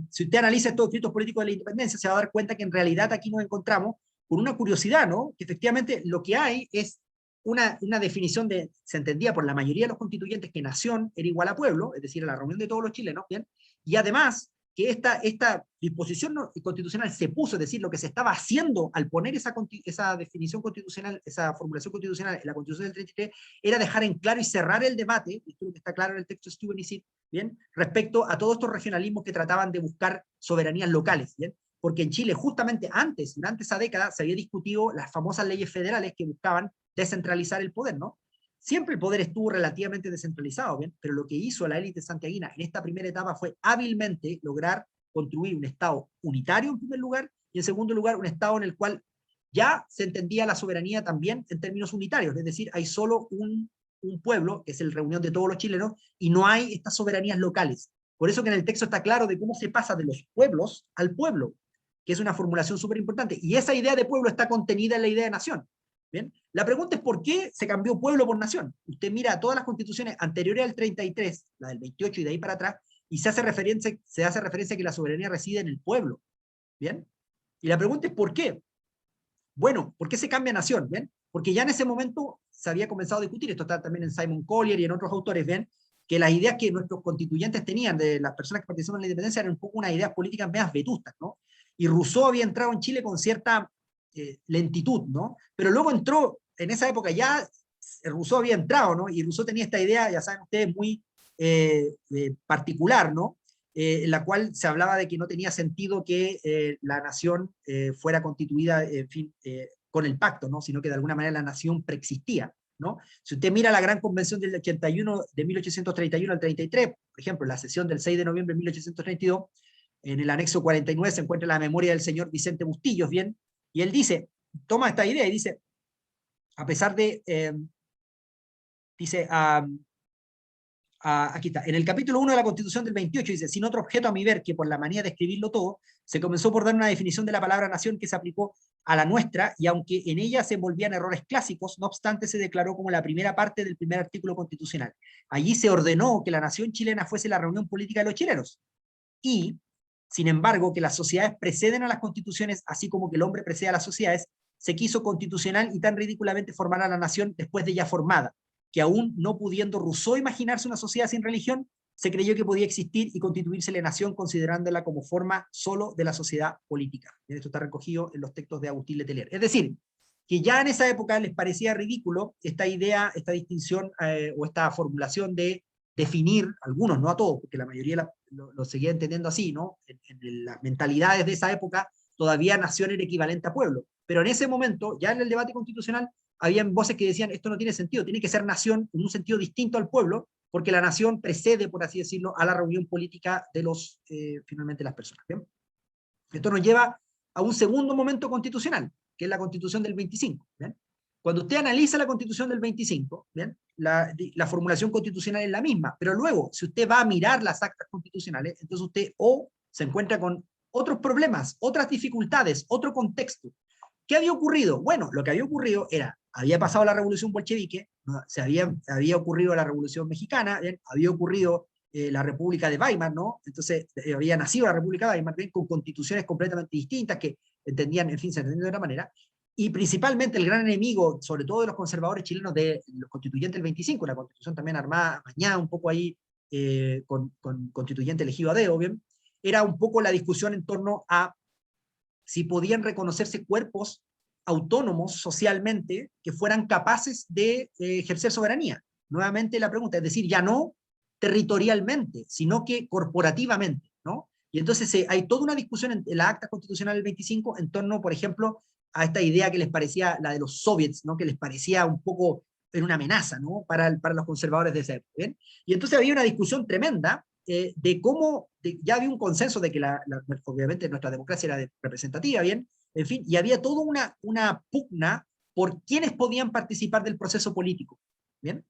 si usted analiza estos escritos políticos de la independencia, se va a dar cuenta que en realidad aquí nos encontramos con una curiosidad, ¿no? Que efectivamente lo que hay es una definición se entendía por la mayoría de los constituyentes que nación era igual a pueblo, es decir, a la reunión de todos los chilenos, ¿bien? Y además que esta disposición constitucional se puso, es decir, lo que se estaba haciendo al poner esa definición constitucional, esa formulación constitucional en la Constitución del 33, era dejar en claro y cerrar el debate, esto que está claro en el texto de Steuben y Sid, ¿bien? Respecto a todos estos regionalismos que trataban de buscar soberanías locales, ¿bien? Porque en Chile, justamente durante esa década, se había discutido las famosas leyes federales que buscaban descentralizar el poder, ¿no? Siempre el poder estuvo relativamente descentralizado, ¿bien? Pero lo que hizo la élite santiaguina en esta primera etapa fue hábilmente lograr construir un Estado unitario en primer lugar, y en segundo lugar un Estado en el cual ya se entendía la soberanía también en términos unitarios, es decir, hay solo un pueblo, que es la reunión de todos los chilenos, y no hay estas soberanías locales. Por eso que en el texto está claro de cómo se pasa de los pueblos al pueblo, que es una formulación súper importante, y esa idea de pueblo está contenida en la idea de nación. ¿Bien? La pregunta es por qué se cambió pueblo por nación. Usted mira todas las constituciones anteriores al 33, la del 28 y de ahí para atrás, y se hace referencia a que la soberanía reside en el pueblo. ¿Bien? Y la pregunta es ¿por qué? Bueno, ¿por qué se cambia nación? ¿Bien? Porque ya en ese momento se había comenzado a discutir, esto está también en Simon Collier y en otros autores, ¿bien? Que las ideas que nuestros constituyentes tenían de las personas que participaban en la independencia eran un poco unas ideas políticas más vetustas, ¿no? Y Rousseau había entrado en Chile con cierta lentitud, ¿no? Pero luego entró, en esa época ya Rousseau había entrado, ¿no? Y Rousseau tenía esta idea, ya saben ustedes, muy particular, ¿no? En la cual se hablaba de que no tenía sentido que la nación fuera constituida, en fin, con el pacto, ¿no? Sino que de alguna manera la nación preexistía, ¿no? Si usted mira la Gran Convención del 81, de 1831 al 33, por ejemplo, la sesión del 6 de noviembre de 1832, en el anexo 49 se encuentra la memoria del señor Vicente Bustillos, ¿bien? Y él dice, toma esta idea y dice, a pesar de, dice, aquí está, en el capítulo 1 de la Constitución del 28 dice, sin otro objeto a mi ver que por la manía de escribirlo todo, se comenzó por dar una definición de la palabra nación que se aplicó a la nuestra, y aunque en ella se envolvían errores clásicos, no obstante se declaró como la primera parte del primer artículo constitucional. Allí se ordenó que la nación chilena fuese la reunión política de los chilenos, y, sin embargo, que las sociedades preceden a las constituciones, así como que el hombre precede a las sociedades, se quiso constitucional y tan ridículamente formar a la nación después de ya formada, que aún no pudiendo Rousseau imaginarse una sociedad sin religión, se creyó que podía existir y constituirse la nación considerándola como forma solo de la sociedad política. Esto está recogido en los textos de Agustín Letelier. Es decir, que ya en esa época les parecía ridículo esta idea, esta distinción o esta formulación de definir, algunos, no a todos, porque la mayoría lo seguía entendiendo así, ¿no? En las mentalidades de esa época, todavía nación era equivalente a pueblo. Pero en ese momento, ya en el debate constitucional, habían voces que decían, esto no tiene sentido, tiene que ser nación en un sentido distinto al pueblo, porque la nación precede, por así decirlo, a la reunión política de finalmente las personas. ¿Bien? Esto nos lleva a un segundo momento constitucional, que es la Constitución del 25. ¿Bien? Cuando usted analiza la Constitución del 25, ¿bien? La formulación constitucional es la misma, pero luego, si usted va a mirar las actas constitucionales, entonces usted se encuentra con otros problemas, otras dificultades, otro contexto. ¿Qué había ocurrido? Bueno, lo que había ocurrido era, había pasado la revolución bolchevique, ¿no? había ocurrido la revolución mexicana, ¿bien? Había ocurrido la República de Weimar, ¿no? Entonces había nacido la República de Weimar, ¿bien? Con constituciones completamente distintas que entendían, en fin, se entendían de otra manera, y principalmente el gran enemigo, sobre todo de los conservadores chilenos, de los constituyentes del 25, una constitución también armada, mañana un poco ahí, con constituyente elegido a dedo, ¿bien? Era un poco la discusión en torno a si podían reconocerse cuerpos autónomos socialmente que fueran capaces de ejercer soberanía. Nuevamente la pregunta, es decir, ya no territorialmente, sino que corporativamente, ¿no? Y entonces hay toda una discusión en la acta constitucional del 25 en torno, por ejemplo, a esta idea que les parecía, la de los soviets, ¿no? Que les parecía un poco en una amenaza, ¿no? Para los conservadores de esa época, ¿bien? Y entonces había una discusión tremenda de cómo, ya había un consenso de que obviamente nuestra democracia era representativa, ¿bien? En fin, y había toda una pugna por quienes podían participar del proceso político, ¿bien?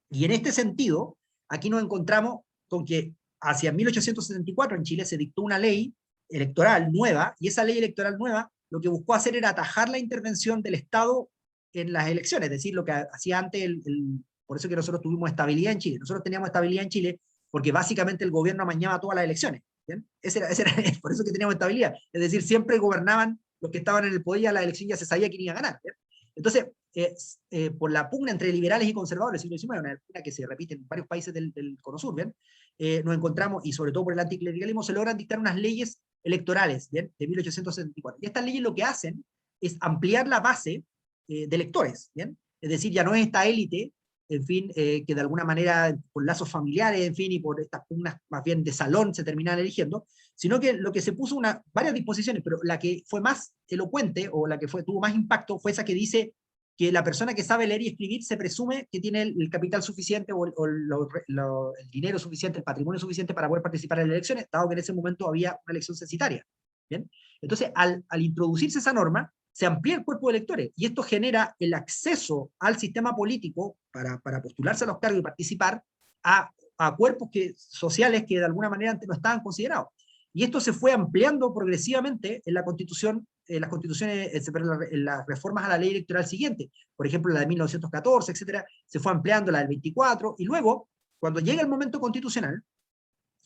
Y en este sentido, aquí nos encontramos con que hacia 1874 en Chile se dictó una ley electoral nueva, y esa ley electoral nueva lo que buscó hacer era atajar la intervención del Estado en las elecciones, es decir, lo que hacía antes, por eso que nosotros tuvimos estabilidad en Chile. Nosotros teníamos estabilidad en Chile porque básicamente el gobierno amañaba todas las elecciones, ¿bien? Ese era por eso que teníamos estabilidad, es decir, siempre gobernaban los que estaban en el poder y a la elección ya se sabía quién iba a ganar, ¿bien? Entonces, por la pugna entre liberales y conservadores del siglo XIX, una pugna que se repite en varios países del Cono Sur, ¿bien? Nos encontramos, y sobre todo por el anticlericalismo, se logran dictar unas leyes electorales, ¿bien? De 1874. Y estas leyes lo que hacen es ampliar la base de electores, ¿bien? Es decir, ya no es esta élite, en fin, que de alguna manera, por lazos familiares, en fin, y por estas pugnas más bien de salón se terminan eligiendo, sino que lo que se puso varias disposiciones, pero la que fue más elocuente, o la que tuvo más impacto, fue esa que dice que la persona que sabe leer y escribir se presume que tiene el capital suficiente o el dinero suficiente, el patrimonio suficiente para poder participar en las elecciones, dado que en ese momento había una elección censitaria. ¿Bien? Entonces, al introducirse esa norma, se amplía el cuerpo de electores, y esto genera el acceso al sistema político para postularse a los cargos y participar a cuerpos sociales que de alguna manera antes no estaban considerados. Y esto se fue ampliando progresivamente en la Constitución, en las constituciones, en las reformas a la ley electoral siguiente, por ejemplo la de 1914, etcétera, se fue ampliando la del 24, y luego, cuando llega el momento constitucional,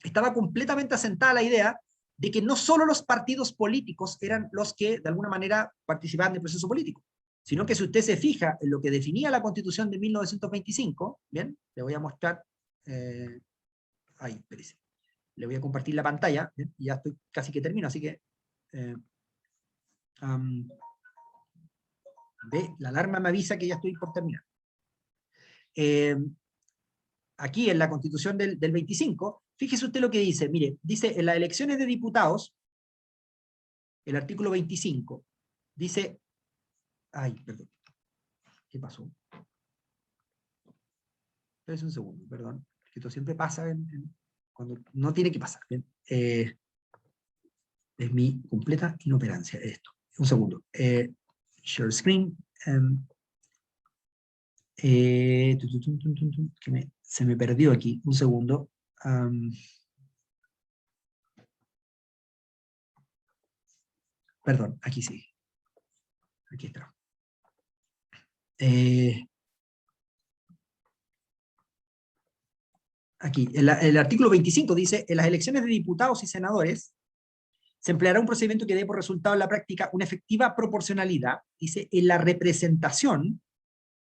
estaba completamente asentada la idea de que no solo los partidos políticos eran los que de alguna manera participaban del proceso político, sino que si usted se fija en lo que definía la Constitución de 1925, bien, le voy a mostrar, espérese, le voy a compartir la pantalla, ¿bien? Y ya estoy casi que termino, así que la alarma me avisa que ya estoy por terminar. Aquí en la Constitución del 25, fíjese usted lo que dice, mire, dice, en las elecciones de diputados, el artículo 25, dice, perdón, ¿qué pasó? Espérese un segundo, perdón, que esto siempre pasa cuando no tiene que pasar, ¿bien? Es mi completa inoperancia esto. Un segundo. Share screen. Se me perdió aquí. Un segundo. Perdón, aquí sí. Aquí está. Aquí, el artículo 25 dice, en las elecciones de diputados y senadores, se empleará un procedimiento que dé por resultado en la práctica una efectiva proporcionalidad, dice, en la representación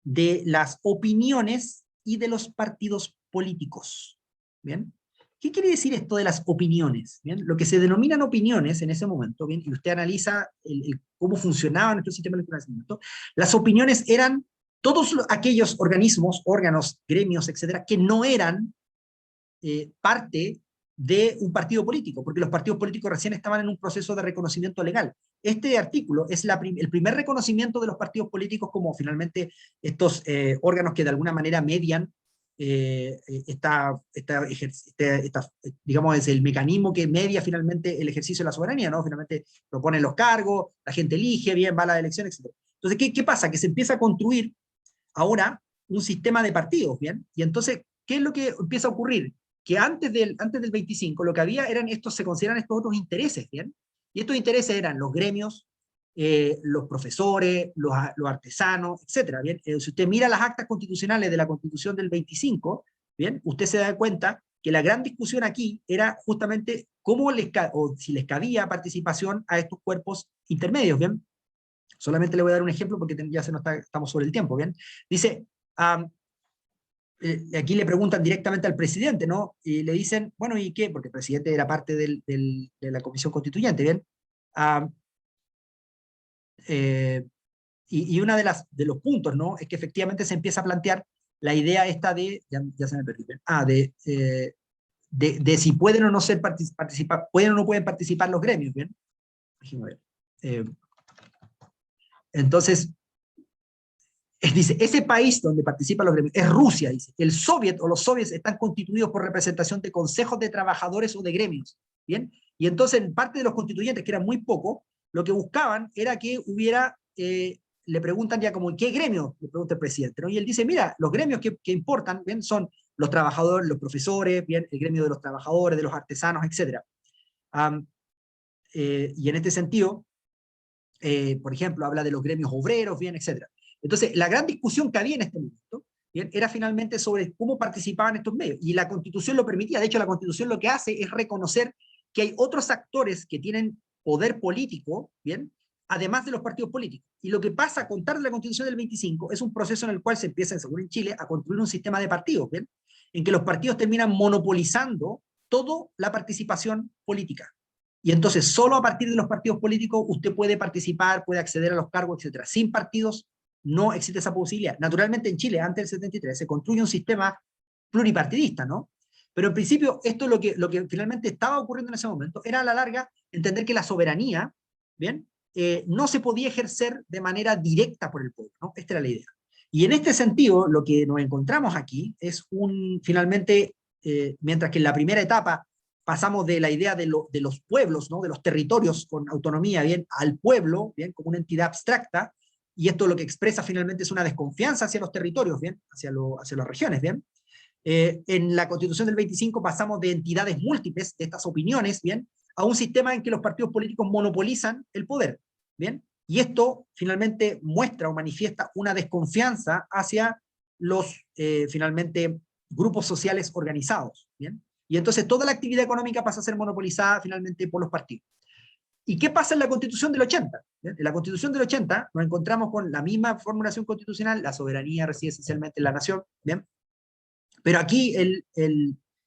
de las opiniones y de los partidos políticos. ¿Bien? ¿Qué quiere decir esto de las opiniones? ¿Bien? Lo que se denominan opiniones en ese momento, ¿bien? Y usted analiza cómo funcionaba nuestro sistema electoral en ese momento, las opiniones eran todos aquellos organismos, órganos, gremios, etcétera, que no eran parte de un partido político, porque los partidos políticos recién estaban en un proceso de reconocimiento legal. Este artículo es el primer reconocimiento de los partidos políticos como finalmente estos órganos que de alguna manera median digamos, es el mecanismo que media finalmente el ejercicio de la soberanía, ¿no? Finalmente proponen los cargos, la gente elige, bien, va a la elección, etc. Entonces, ¿qué pasa? Que se empieza a construir ahora un sistema de partidos, ¿bien? Y entonces, ¿qué es lo que empieza a ocurrir? Que antes del 25 lo que había se consideran estos otros intereses, ¿bien? Y estos intereses eran los gremios, los profesores, los artesanos, etcétera, ¿bien? Si usted mira las actas constitucionales de la Constitución del 25, ¿bien? Usted se da cuenta que la gran discusión aquí era justamente cómo o si les cabía participación a estos cuerpos intermedios, ¿bien? Solamente le voy a dar un ejemplo porque ya estamos sobre el tiempo, ¿bien? Dice, aquí le preguntan directamente al presidente, ¿no? Y le dicen, bueno, ¿y qué? Porque el presidente era parte de la comisión constituyente, ¿bien? Y uno de los puntos, ¿no? Es que efectivamente se empieza a plantear la idea esta de, ya se me perdió, de si pueden o no pueden o no pueden participar los gremios, ¿bien? Déjame ver. Entonces, dice, ese país donde participan los gremios es Rusia, dice. El soviet o los soviets están constituidos por representación de consejos de trabajadores o de gremios, ¿bien? Y entonces, en parte de los constituyentes, que eran muy pocos, lo que buscaban era que hubiera, le preguntan ya como, ¿qué gremio? Le pregunta el presidente, ¿no? Y él dice, mira, los gremios que importan, ¿bien? Son los trabajadores, los profesores, ¿bien? El gremio de los trabajadores, de los artesanos, etc. Y en este sentido, por ejemplo, habla de los gremios obreros, bien, etc. Entonces, la gran discusión que había en este momento, bien, era finalmente sobre cómo participaban estos medios, y la Constitución lo permitía. De hecho, la Constitución lo que hace es reconocer que hay otros actores que tienen poder político, bien, además de los partidos políticos. Y lo que pasa a contar de la Constitución del 25 es un proceso en el cual se empieza, según en Chile, a construir un sistema de partidos, bien, en que los partidos terminan monopolizando toda la participación política. Y entonces, solo a partir de los partidos políticos usted puede participar, puede acceder a los cargos, etc. Sin partidos no existe esa posibilidad. Naturalmente en Chile, antes del 73, se construye un sistema pluripartidista, ¿no? Pero en principio, esto lo que finalmente estaba ocurriendo en ese momento era a la larga entender que la soberanía, ¿bien? No se podía ejercer de manera directa por el pueblo, ¿no? Esta era la idea. Y en este sentido, lo que nos encontramos aquí es finalmente, mientras que en la primera etapa pasamos de la idea de los pueblos, ¿no? De los territorios con autonomía, bien, al pueblo, bien, como una entidad abstracta, y esto lo que expresa finalmente es una desconfianza hacia los territorios, bien, hacia las regiones, bien. En la Constitución del 25 pasamos de entidades múltiples, de estas opiniones, bien, a un sistema en que los partidos políticos monopolizan el poder, bien, y esto finalmente muestra o manifiesta una desconfianza hacia los, finalmente, grupos sociales organizados, bien. Y entonces toda la actividad económica pasa a ser monopolizada finalmente por los partidos. ¿Y qué pasa en la Constitución del 80? ¿Bien? En la Constitución del 80 nos encontramos con la misma formulación constitucional, la soberanía reside esencialmente en la nación, ¿bien? Pero aquí el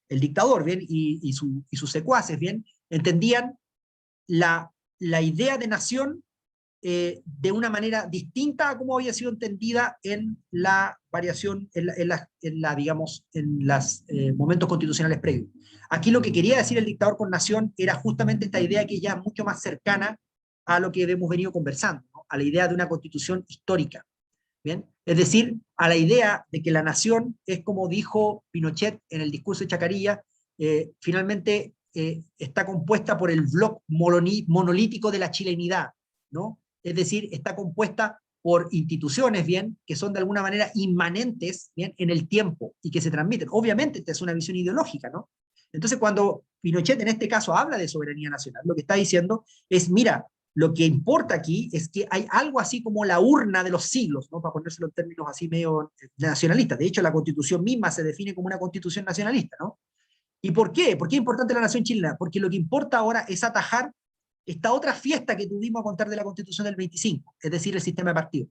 dictador, ¿bien? Y sus secuaces, ¿bien? Entendían la idea de nación de una manera distinta a cómo había sido entendida en la variación, digamos, en los momentos constitucionales previos. Aquí lo que quería decir el dictador con nación era justamente esta idea que ya es mucho más cercana a lo que hemos venido conversando, ¿no? A la idea de una constitución histórica, ¿bien? Es decir, a la idea de que la nación es, como dijo Pinochet en el discurso de Chacarilla, finalmente está compuesta por el bloque monolítico de la chilenidad, ¿no? Es decir, está compuesta por instituciones, bien, que son de alguna manera inmanentes, bien, en el tiempo y que se transmiten. Obviamente esta es una visión ideológica, ¿no? Entonces cuando Pinochet en este caso habla de soberanía nacional, lo que está diciendo es, mira, lo que importa aquí es que hay algo así como la urna de los siglos, ¿no? Para ponérselo en términos así medio nacionalistas. De hecho, la Constitución misma se define como una Constitución nacionalista, ¿no? ¿Y por qué? ¿Por qué es importante la nación chilena? Porque lo que importa ahora es atajar esta otra fiesta que tuvimos a contar de la Constitución del 25, es decir, el sistema de partidos,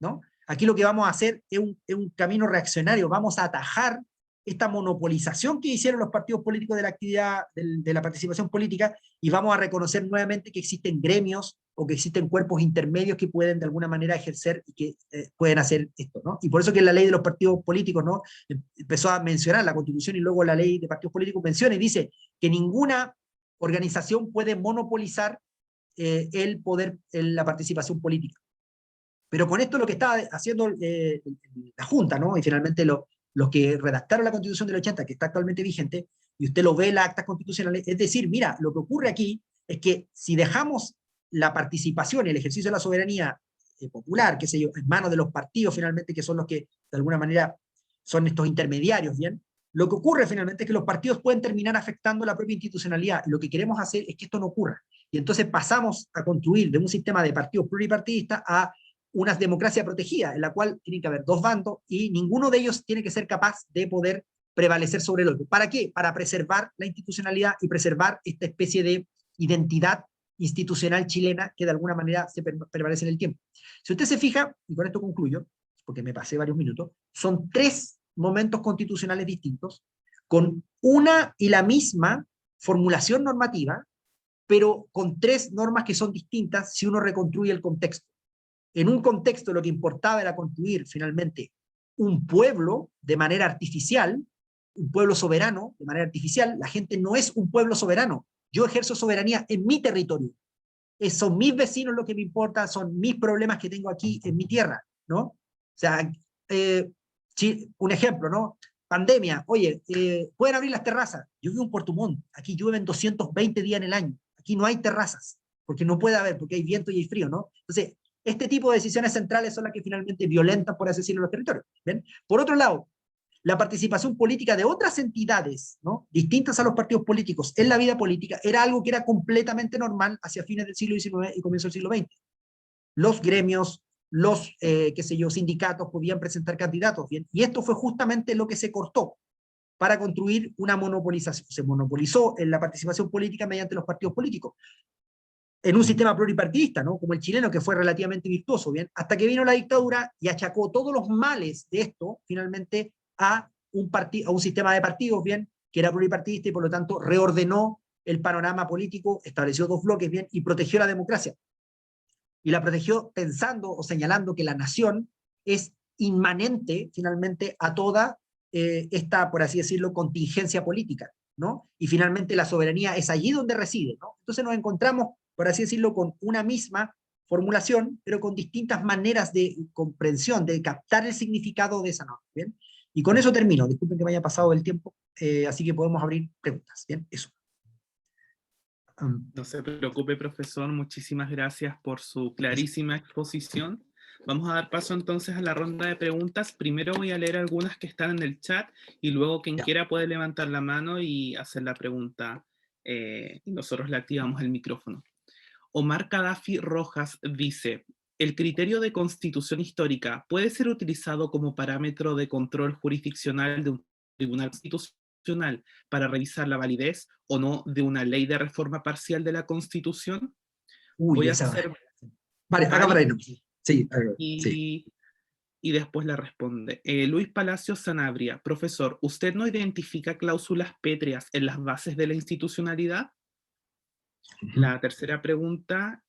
¿no? Aquí lo que vamos a hacer es un camino reaccionario, vamos a atajar esta monopolización que hicieron los partidos políticos de la actividad, de la participación política, y vamos a reconocer nuevamente que existen gremios o que existen cuerpos intermedios que pueden de alguna manera ejercer y que pueden hacer esto, ¿no? Y por eso que la ley de los partidos políticos, ¿no? Empezó a mencionar la Constitución y luego la ley de partidos políticos menciona y dice que ninguna organización puede monopolizar el poder en la participación política. Pero con esto lo que está haciendo la Junta, ¿no? Y finalmente los que redactaron la Constitución del 80, que está actualmente vigente, y usted lo ve en las actas constitucionales, es decir, mira, lo que ocurre aquí es que si dejamos la participación y el ejercicio de la soberanía popular, qué sé yo, en manos de los partidos finalmente, que son los que de alguna manera son estos intermediarios, ¿bien? Lo que ocurre finalmente es que los partidos pueden terminar afectando la propia institucionalidad. Lo que queremos hacer es que esto no ocurra. Y entonces pasamos a construir de un sistema de partidos pluripartidistas a una democracia protegida, en la cual tienen que haber dos bandos y ninguno de ellos tiene que ser capaz de poder prevalecer sobre el otro. ¿Para qué? Para preservar la institucionalidad y preservar esta especie de identidad institucional chilena que de alguna manera se permanece en el tiempo. Si usted se fija, y con esto concluyo, porque me pasé varios minutos, son 3 momentos constitucionales distintos, con una y la misma formulación normativa, pero con 3 normas que son distintas si uno reconstruye el contexto. En un contexto lo que importaba era construir finalmente un pueblo de manera artificial, un pueblo soberano de manera artificial. La gente no es un pueblo soberano. Yo ejerzo soberanía en mi territorio. Son mis vecinos lo que me importa, son mis problemas que tengo aquí en mi tierra, ¿no? O sea, un ejemplo, ¿no? Pandemia, oye, pueden abrir las terrazas. Yo vivo en Puerto Montt, aquí llueven 220 días en el año, aquí no hay terrazas, porque no puede haber, porque hay viento y hay frío, ¿no? Entonces, este tipo de decisiones centrales son las que finalmente violentan, por así decirlo, los territorios. ¿Ven? Por otro lado, la participación política de otras entidades, ¿no?, distintas a los partidos políticos en la vida política, era algo que era completamente normal hacia fines del siglo XIX y comienzo del siglo XX. Los gremios, los, qué sé yo, sindicatos podían presentar candidatos, ¿bien? Y esto fue justamente lo que se cortó para construir una monopolización. Se monopolizó en la participación política mediante los partidos políticos, en un sistema pluripartidista, ¿no?, como el chileno, que fue relativamente virtuoso, ¿bien? Hasta que vino la dictadura y achacó todos los males de esto, finalmente, a un sistema de partidos, ¿bien?, que era pluripartidista y por lo tanto reordenó el panorama político, estableció 2 bloques, ¿bien?, y protegió la democracia. Y la protegió pensando o señalando que la nación es inmanente, finalmente, a toda esta, por así decirlo, contingencia política, ¿no? Y finalmente la soberanía es allí donde reside, ¿no? Entonces nos encontramos, por así decirlo, con una misma formulación, pero con distintas maneras de comprensión, de captar el significado de esa norma, ¿bien? Y con eso termino, disculpen que me haya pasado el tiempo, así que podemos abrir preguntas, ¿bien? Eso. No se preocupe, profesor, muchísimas gracias por su clarísima exposición. Vamos a dar paso entonces a la ronda de preguntas. Primero voy a leer algunas que están en el chat y luego quien quiera puede levantar la mano y hacer la pregunta y nosotros le activamos el micrófono. Omar Gaddafi Rojas dice: ¿el criterio de constitución histórica puede ser utilizado como parámetro de control jurisdiccional de un tribunal constitucional para revisar la validez o no de una ley de reforma parcial de la Constitución? Voy a Esa. hacer Vale, haga para ahí. Sí, sí. Y después la responde. Luis Palacios Sanabria: profesor, ¿usted no identifica cláusulas pétreas en las bases de la institucionalidad? La tercera pregunta,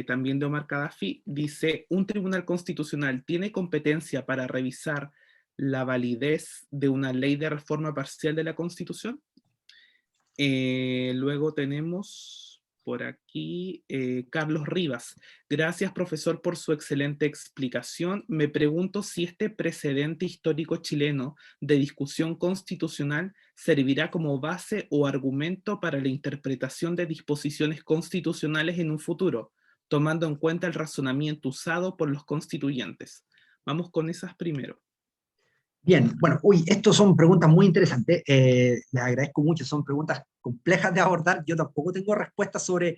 también de Omar Gaddafi, dice: ¿un tribunal constitucional tiene competencia para revisar la validez de una ley de reforma parcial de la Constitución? Luego tenemos por aquí Carlos Rivas. Gracias, profesor, por su excelente explicación. Me pregunto si este precedente histórico chileno de discusión constitucional servirá como base o argumento para la interpretación de disposiciones constitucionales en un futuro, tomando en cuenta el razonamiento usado por los constituyentes. Vamos con esas primero. Bien, bueno, estas son preguntas muy interesantes, les agradezco mucho, son preguntas complejas de abordar, yo tampoco tengo respuestas sobre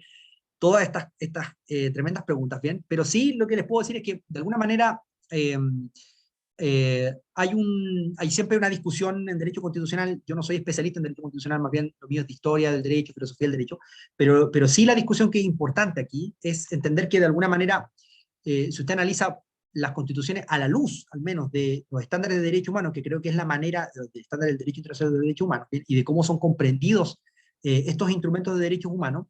todas estas tremendas preguntas, bien, pero sí lo que les puedo decir es que de alguna manera hay siempre una discusión en derecho constitucional. Yo no soy especialista en derecho constitucional, más bien lo mío es de historia del derecho, filosofía del derecho, pero sí la discusión que es importante aquí es entender que de alguna manera, si usted analiza las constituciones a la luz, al menos, de los estándares de derecho humano, que creo que es la manera de estándar del derecho internacional de derecho humano, y de cómo son comprendidos estos instrumentos de derechos humanos,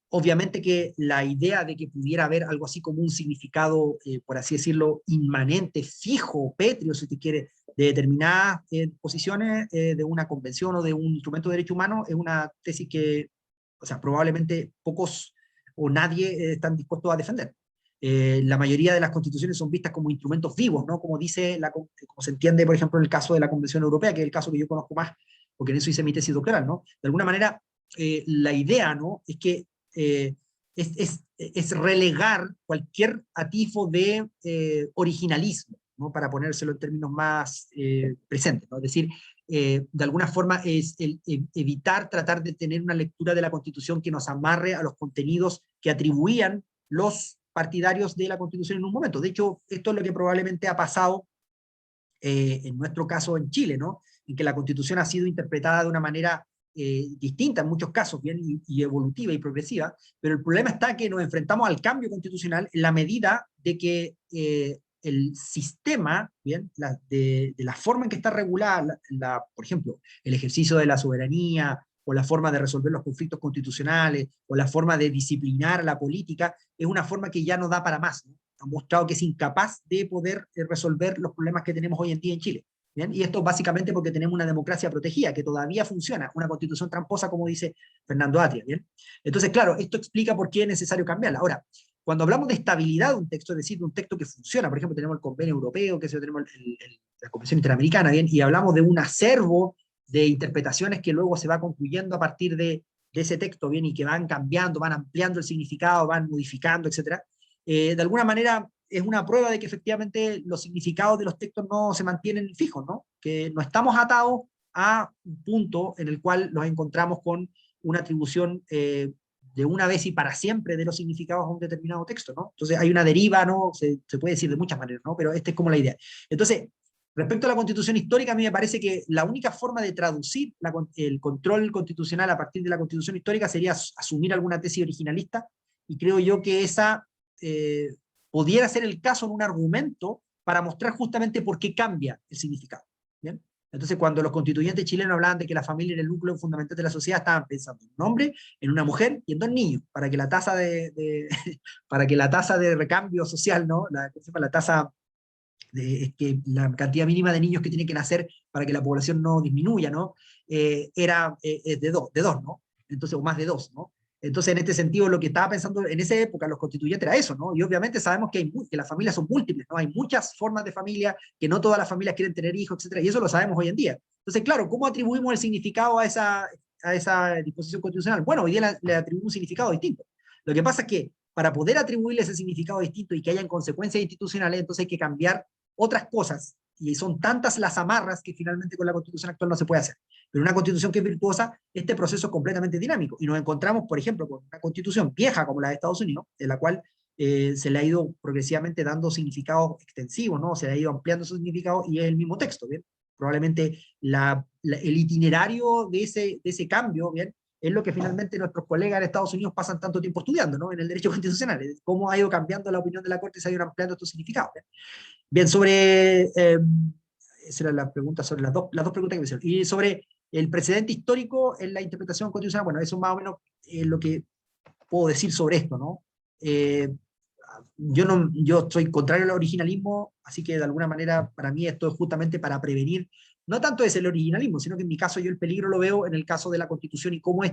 obviamente que la idea de que pudiera haber algo así como un significado, por así decirlo, inmanente, fijo, pétreo, si te quiere, de determinadas posiciones de una convención o de un instrumento de derecho humano, es una tesis que, o sea, probablemente pocos o nadie están dispuestos a defender. La mayoría de las constituciones son vistas como instrumentos vivos, ¿no? Como como se entiende, por ejemplo, en el caso de la Convención Europea, que es el caso que yo conozco más, porque en eso hice mi tesis doctoral, ¿no? De alguna manera, la idea, ¿no?, es que es relegar cualquier atisbo de originalismo, ¿no?, para ponérselo en términos más presentes, ¿no? Es decir, de alguna forma es evitar tratar de tener una lectura de la Constitución que nos amarre a los contenidos que atribuían los partidarios de la Constitución en un momento. De hecho, esto es lo que probablemente ha pasado en nuestro caso en Chile, ¿no? En que la Constitución ha sido interpretada de una manera distinta en muchos casos, bien, y evolutiva y progresiva, pero el problema está que nos enfrentamos al cambio constitucional en la medida de que el sistema, bien, de la forma en que está regulada, por ejemplo, el ejercicio de la soberanía, o la forma de resolver los conflictos constitucionales, o la forma de disciplinar la política, es una forma que ya no da para más, ¿no? Ha mostrado que es incapaz de poder resolver los problemas que tenemos hoy en día en Chile. ¿Bien? Y esto básicamente porque tenemos una democracia protegida que todavía funciona, una constitución tramposa, como dice Fernando Atria. ¿Bien? Entonces, claro, esto explica por qué es necesario cambiarla. Ahora, cuando hablamos de estabilidad de un texto, es decir, de un texto que funciona, por ejemplo, tenemos el convenio europeo, que tenemos la Convención Interamericana, ¿bien? Y hablamos de un acervo de interpretaciones que luego se va concluyendo a partir de ese texto, ¿bien? Y que van cambiando, van ampliando el significado, van modificando, etc. De alguna manera es una prueba de que efectivamente los significados de los textos no se mantienen fijos, ¿no? Que no estamos atados a un punto en el cual nos encontramos con una atribución de una vez y para siempre de los significados a un determinado texto, ¿no? Entonces hay una deriva, ¿no? Se puede decir de muchas maneras, ¿no? Pero esta es como la idea. Entonces, respecto a la Constitución histórica, a mí me parece que la única forma de traducir el control constitucional a partir de la Constitución histórica sería asumir alguna tesis originalista, y creo yo que esa pudiera ser el caso en un argumento para mostrar justamente por qué cambia el significado. ¿Bien? Entonces, cuando los constituyentes chilenos hablaban de que la familia era el núcleo fundamental de la sociedad, estaban pensando en un hombre, en una mujer y en dos niños, para que la tasa para que la tasa de recambio social, ¿no? La tasa que la cantidad mínima de niños que tienen que nacer para que la población no disminuya, ¿no? Era de dos, ¿no? Entonces, o más de dos, ¿no? Entonces, en este sentido, lo que estaba pensando en esa época los constituyentes era eso, ¿no? Y obviamente sabemos que las familias son múltiples, ¿no? Hay muchas formas de familia, que no todas las familias quieren tener hijos, etcétera, y eso lo sabemos hoy en día. Entonces, claro, ¿cómo atribuimos el significado a esa disposición constitucional? Bueno, hoy día le atribuimos un significado distinto. Lo que pasa es que para poder atribuirle ese significado distinto y que hayan consecuencias institucionales, entonces hay que cambiar otras cosas, y son tantas las amarras que finalmente con la Constitución actual no se puede hacer. Pero una Constitución que es virtuosa, este proceso es completamente dinámico, y nos encontramos, por ejemplo, con una Constitución vieja como la de Estados Unidos, en la cual se le ha ido progresivamente dando significados extensivos, ¿no? Se le ha ido ampliando su significado, y es el mismo texto, ¿bien? Probablemente el itinerario de ese cambio, ¿bien? Es lo que finalmente nuestros colegas en Estados Unidos pasan tanto tiempo estudiando, ¿no? En el derecho constitucional, cómo ha ido cambiando la opinión de la Corte y se ha ido ampliando estos significados. ¿Bien? Bien, esa era la pregunta sobre las dos preguntas que me hicieron. Y sobre el precedente histórico en la interpretación constitucional, bueno, eso más o menos es lo que puedo decir sobre esto, ¿no? Yo soy contrario al originalismo, así que de alguna manera para mí esto es justamente para prevenir, no tanto es el originalismo, sino que en mi caso yo el peligro lo veo en el caso de la Constitución y cómo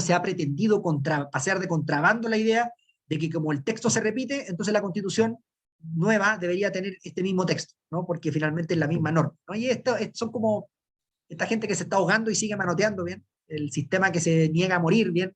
se ha pretendido pasear de contrabando la idea de que como el texto se repite, entonces la Constitución nueva debería tener este mismo texto, ¿no? Porque finalmente es la misma norma, ¿no? Y son como esta gente que se está ahogando y sigue manoteando, ¿bien? El sistema que se niega a morir, ¿bien?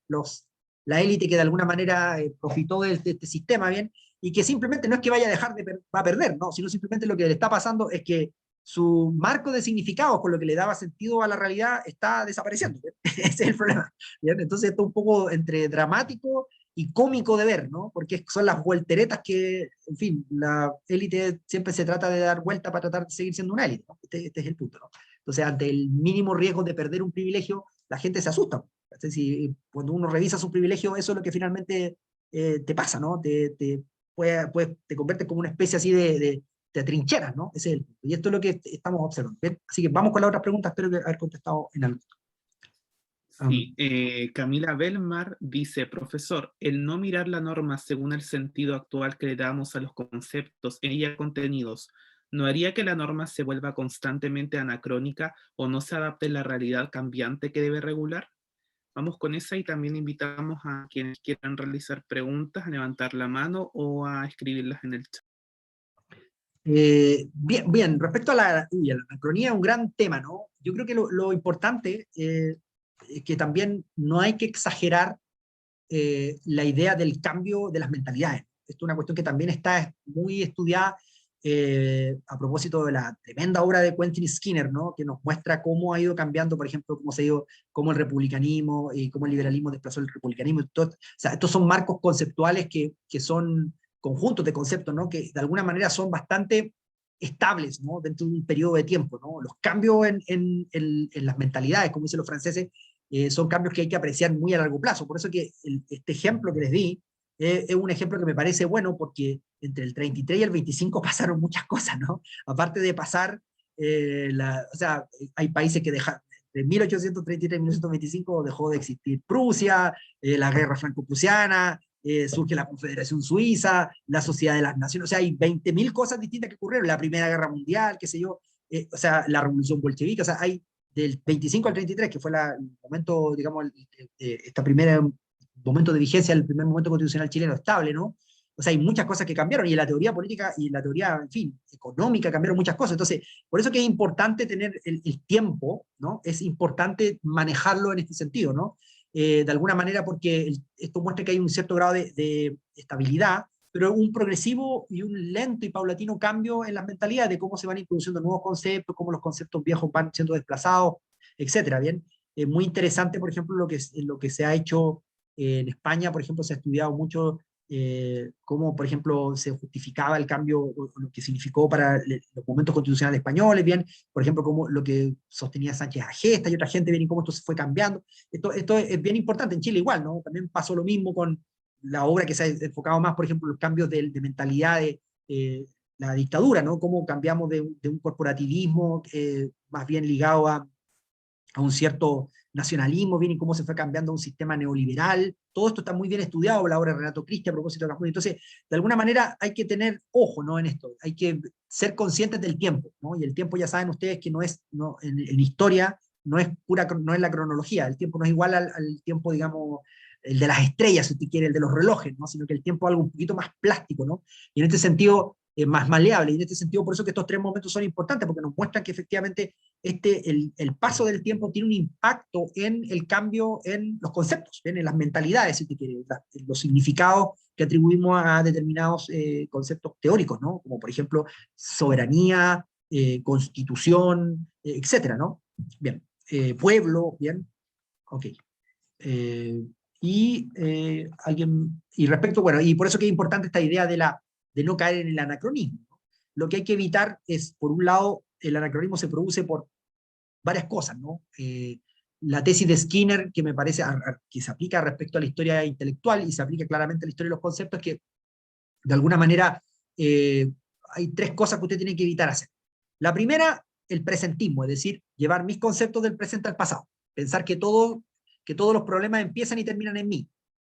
La élite que de alguna manera profitó de este sistema, ¿bien? Y que simplemente no es que vaya a dejar va a perder, ¿no? Sino simplemente lo que le está pasando es que su marco de significados, con lo que le daba sentido a la realidad, está desapareciendo. ¿Bien? Ese es el problema. ¿Bien? Entonces esto es un poco entre dramático y cómico de ver, ¿no? Porque son las vuelteretas que, en fin, la élite siempre se trata de dar vuelta para tratar de seguir siendo una élite, ¿no? Este es el punto, ¿no? Entonces, ante el mínimo riesgo de perder un privilegio, la gente se asusta. Si, cuando uno revisa su privilegio, eso es lo que finalmente te pasa, ¿no? Te conviertes como una especie así de trincheras, ¿no? Ese es el punto. Y esto es lo que estamos observando. ¿Bien? Así que vamos con la otra pregunta, espero que haber contestado en algo. Sí, Camila Belmar dice, profesor, el no mirar la norma según el sentido actual que le damos a los conceptos en ella contenidos, ¿no haría que la norma se vuelva constantemente anacrónica o no se adapte a la realidad cambiante que debe regular? Vamos con esa y también invitamos a quienes quieran realizar preguntas a levantar la mano o a escribirlas en el chat. Bien, respecto a la anacronía, es un gran tema, ¿no? Yo creo que lo importante es que también no hay que exagerar la idea del cambio de las mentalidades. Esto es una cuestión que también está muy estudiada a propósito de la tremenda obra de Quentin Skinner, ¿no? Que nos muestra cómo ha ido cambiando, por ejemplo, cómo el republicanismo y cómo el liberalismo desplazó el republicanismo. O sea, estos son marcos conceptuales que son conjuntos de conceptos, ¿no? Que de alguna manera son bastante estables, ¿no? Dentro de un periodo de tiempo, ¿no? Los cambios en las mentalidades, como dicen los franceses, son cambios que hay que apreciar muy a largo plazo. Por eso que este ejemplo que les di es un ejemplo que me parece bueno, porque entre el 33 y el 25 pasaron muchas cosas, ¿no? Aparte de pasar, o sea, hay países que dejaron, de 1833 a 1925 dejó de existir Prusia, la guerra franco-prusiana, surge la Confederación Suiza, la Sociedad de las Naciones, o sea, hay 20.000 cosas distintas que ocurrieron, la Primera Guerra Mundial, qué sé yo, o sea, la Revolución Bolchevique, o sea, hay del 25 al 33, que fue el momento, digamos, esta primera momento de vigencia, el primer momento constitucional chileno estable, ¿no? O sea, hay muchas cosas que cambiaron, y en la teoría política y en la teoría, en fin, económica cambiaron muchas cosas. Entonces, por eso que es importante tener el tiempo, ¿no? Es importante manejarlo en este sentido, ¿no? De alguna manera, porque esto muestra que hay un cierto grado de estabilidad, pero un progresivo y un lento y paulatino cambio en las mentalidades, de cómo se van introduciendo nuevos conceptos, cómo los conceptos viejos van siendo desplazados, etcétera, ¿bien? Muy interesante, por ejemplo, lo que se ha hecho en España, por ejemplo, se ha estudiado mucho cómo, por ejemplo, se justificaba el cambio, o lo que significó para los momentos constitucionales españoles, bien, por ejemplo, cómo lo que sostenía Sánchez Agesta y otra gente, bien, y cómo esto se fue cambiando. Esto es bien importante en Chile igual, ¿no? También pasó lo mismo con la obra que se ha enfocado más, por ejemplo, los cambios de mentalidad de la dictadura, ¿no? Cómo cambiamos de un corporativismo más bien ligado a un cierto nacionalismo, bien, y cómo se fue cambiando a un sistema neoliberal. Todo esto está muy bien estudiado por la obra de Renato Cristi a propósito de Cajuny. Entonces, de alguna manera hay que tener ojo, ¿no? En esto, hay que ser conscientes del tiempo, ¿no? Y el tiempo, ya saben ustedes que no es, no, en historia, no es pura, no es la cronología, el tiempo no es igual al tiempo, digamos, el de las estrellas, si usted quiere, el de los relojes, ¿no? Sino que el tiempo es algo un poquito más plástico, ¿no? Y en este sentido, más maleable, y en este sentido, por eso que estos tres momentos son importantes, porque nos muestran que efectivamente el paso del tiempo tiene un impacto en el cambio en los conceptos, en las mentalidades, si usted quiere, los significados que atribuimos a determinados conceptos teóricos, ¿no? Como por ejemplo soberanía, constitución, etcétera, ¿no? Bien, pueblo, bien, ok. Eh, y respecto, bueno, y por eso que es importante esta idea de no caer en el anacronismo, ¿no? Lo que hay que evitar es, por un lado, el anacronismo se produce por varias cosas, ¿no? La tesis de Skinner, que me parece que se aplica respecto a la historia intelectual y se aplica claramente a la historia de los conceptos, que de alguna manera hay tres cosas que usted tiene que evitar hacer. La primera, el presentismo, es decir, llevar mis conceptos del presente al pasado. Pensar que todos los problemas empiezan y terminan en mí,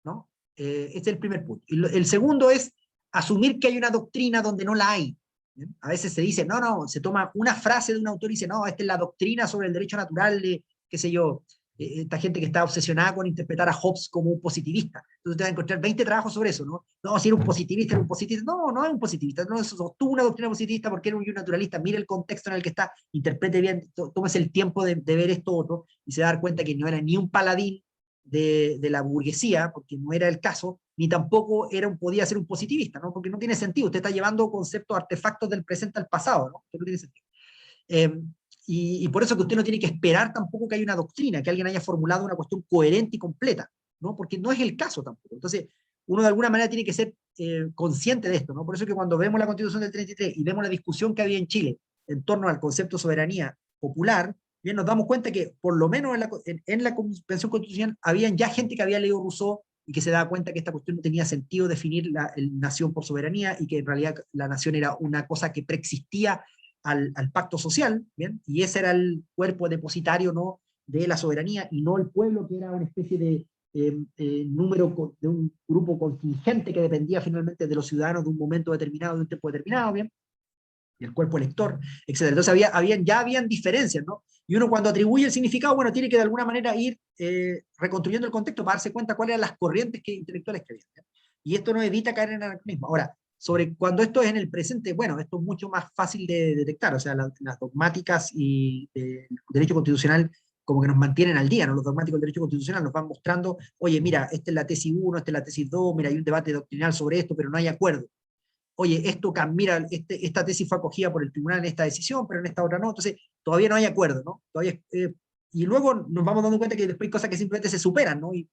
¿no? Este es el primer punto. Y el segundo es asumir que hay una doctrina donde no la hay. ¿Bien? A veces se dice, no, se toma una frase de un autor y dice, no, esta es la doctrina sobre el derecho natural de, qué sé yo, esta gente que está obsesionada con interpretar a Hobbes como un positivista. Entonces te vas a encontrar 20 trabajos sobre eso, ¿no? No, si era un positivista, era un positivista. No, no es un positivista, no sostuvo una doctrina positivista porque era un naturalista. Mire el contexto en el que está, interprete bien, tómese el tiempo de ver esto otro y se va a dar cuenta que no era ni un paladín de la burguesía, porque no era el caso, ni tampoco podía ser un positivista, ¿no? Porque no tiene sentido. Usted está llevando conceptos, artefactos del presente al pasado, ¿no? Esto no tiene sentido. Eh, y por eso que usted no tiene que esperar tampoco que haya una doctrina, que alguien haya formulado una cuestión coherente y completa, ¿no? Porque no es el caso tampoco. Entonces, uno de alguna manera tiene que ser consciente de esto, ¿no? Por eso que cuando vemos la Constitución del 33 y vemos la discusión que había en Chile en torno al concepto de soberanía popular, bien, nos damos cuenta que por lo menos en la Convención Constitucional habían ya gente que había leído Rousseau y que se daba cuenta que esta cuestión no tenía sentido definir el nación por soberanía y que en realidad la nación era una cosa que preexistía al pacto social, ¿bien? Y ese era el cuerpo depositario, ¿no? De la soberanía y no el pueblo, que era una especie de número de un grupo contingente que dependía finalmente de los ciudadanos de un momento determinado, de un tiempo determinado, ¿bien? Y el cuerpo elector, etc. Entonces ya habían diferencias, ¿no? Y uno cuando atribuye el significado, bueno, tiene que de alguna manera ir reconstruyendo el contexto para darse cuenta cuáles eran las corrientes intelectuales que había, ¿bien? Y esto no evita caer en el anacronismo. Ahora, sobre cuando esto es en el presente, bueno, esto es mucho más fácil de detectar, o sea, las dogmáticas y el derecho constitucional como que nos mantienen al día, ¿no? Los dogmáticos del derecho constitucional nos van mostrando, oye, mira, esta es la tesis 1, esta es la tesis 2, mira, hay un debate doctrinal sobre esto, pero no hay acuerdo. Oye, mira, esta tesis fue acogida por el tribunal en esta decisión, pero en esta otra no, entonces todavía no hay acuerdo, ¿no? Todavía, y luego nos vamos dando cuenta que después hay cosas que simplemente se superan, ¿no? Y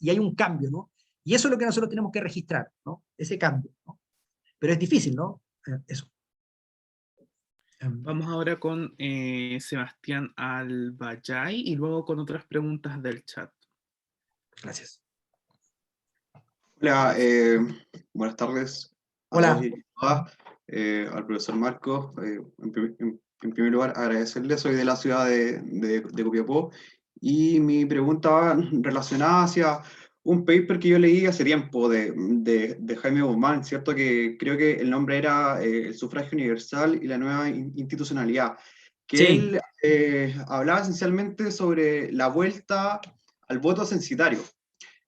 hay un cambio, ¿no? Y eso es lo que nosotros tenemos que registrar, ¿no? Ese cambio, ¿no? Pero es difícil, ¿no? Eso. Vamos ahora con Sebastián Albayay y luego con otras preguntas del chat. Gracias. Hola, buenas tardes a todos Hola. y todas, al profesor Marcos. En primer lugar, agradecerle, soy de la ciudad de Copiapó, y mi pregunta va relacionada hacia un paper que yo leí hace tiempo de Jaime Guzmán, ¿cierto? Que creo que el nombre era El sufragio universal y la nueva institucionalidad, que Sí, él hablaba esencialmente sobre la vuelta al voto censitario.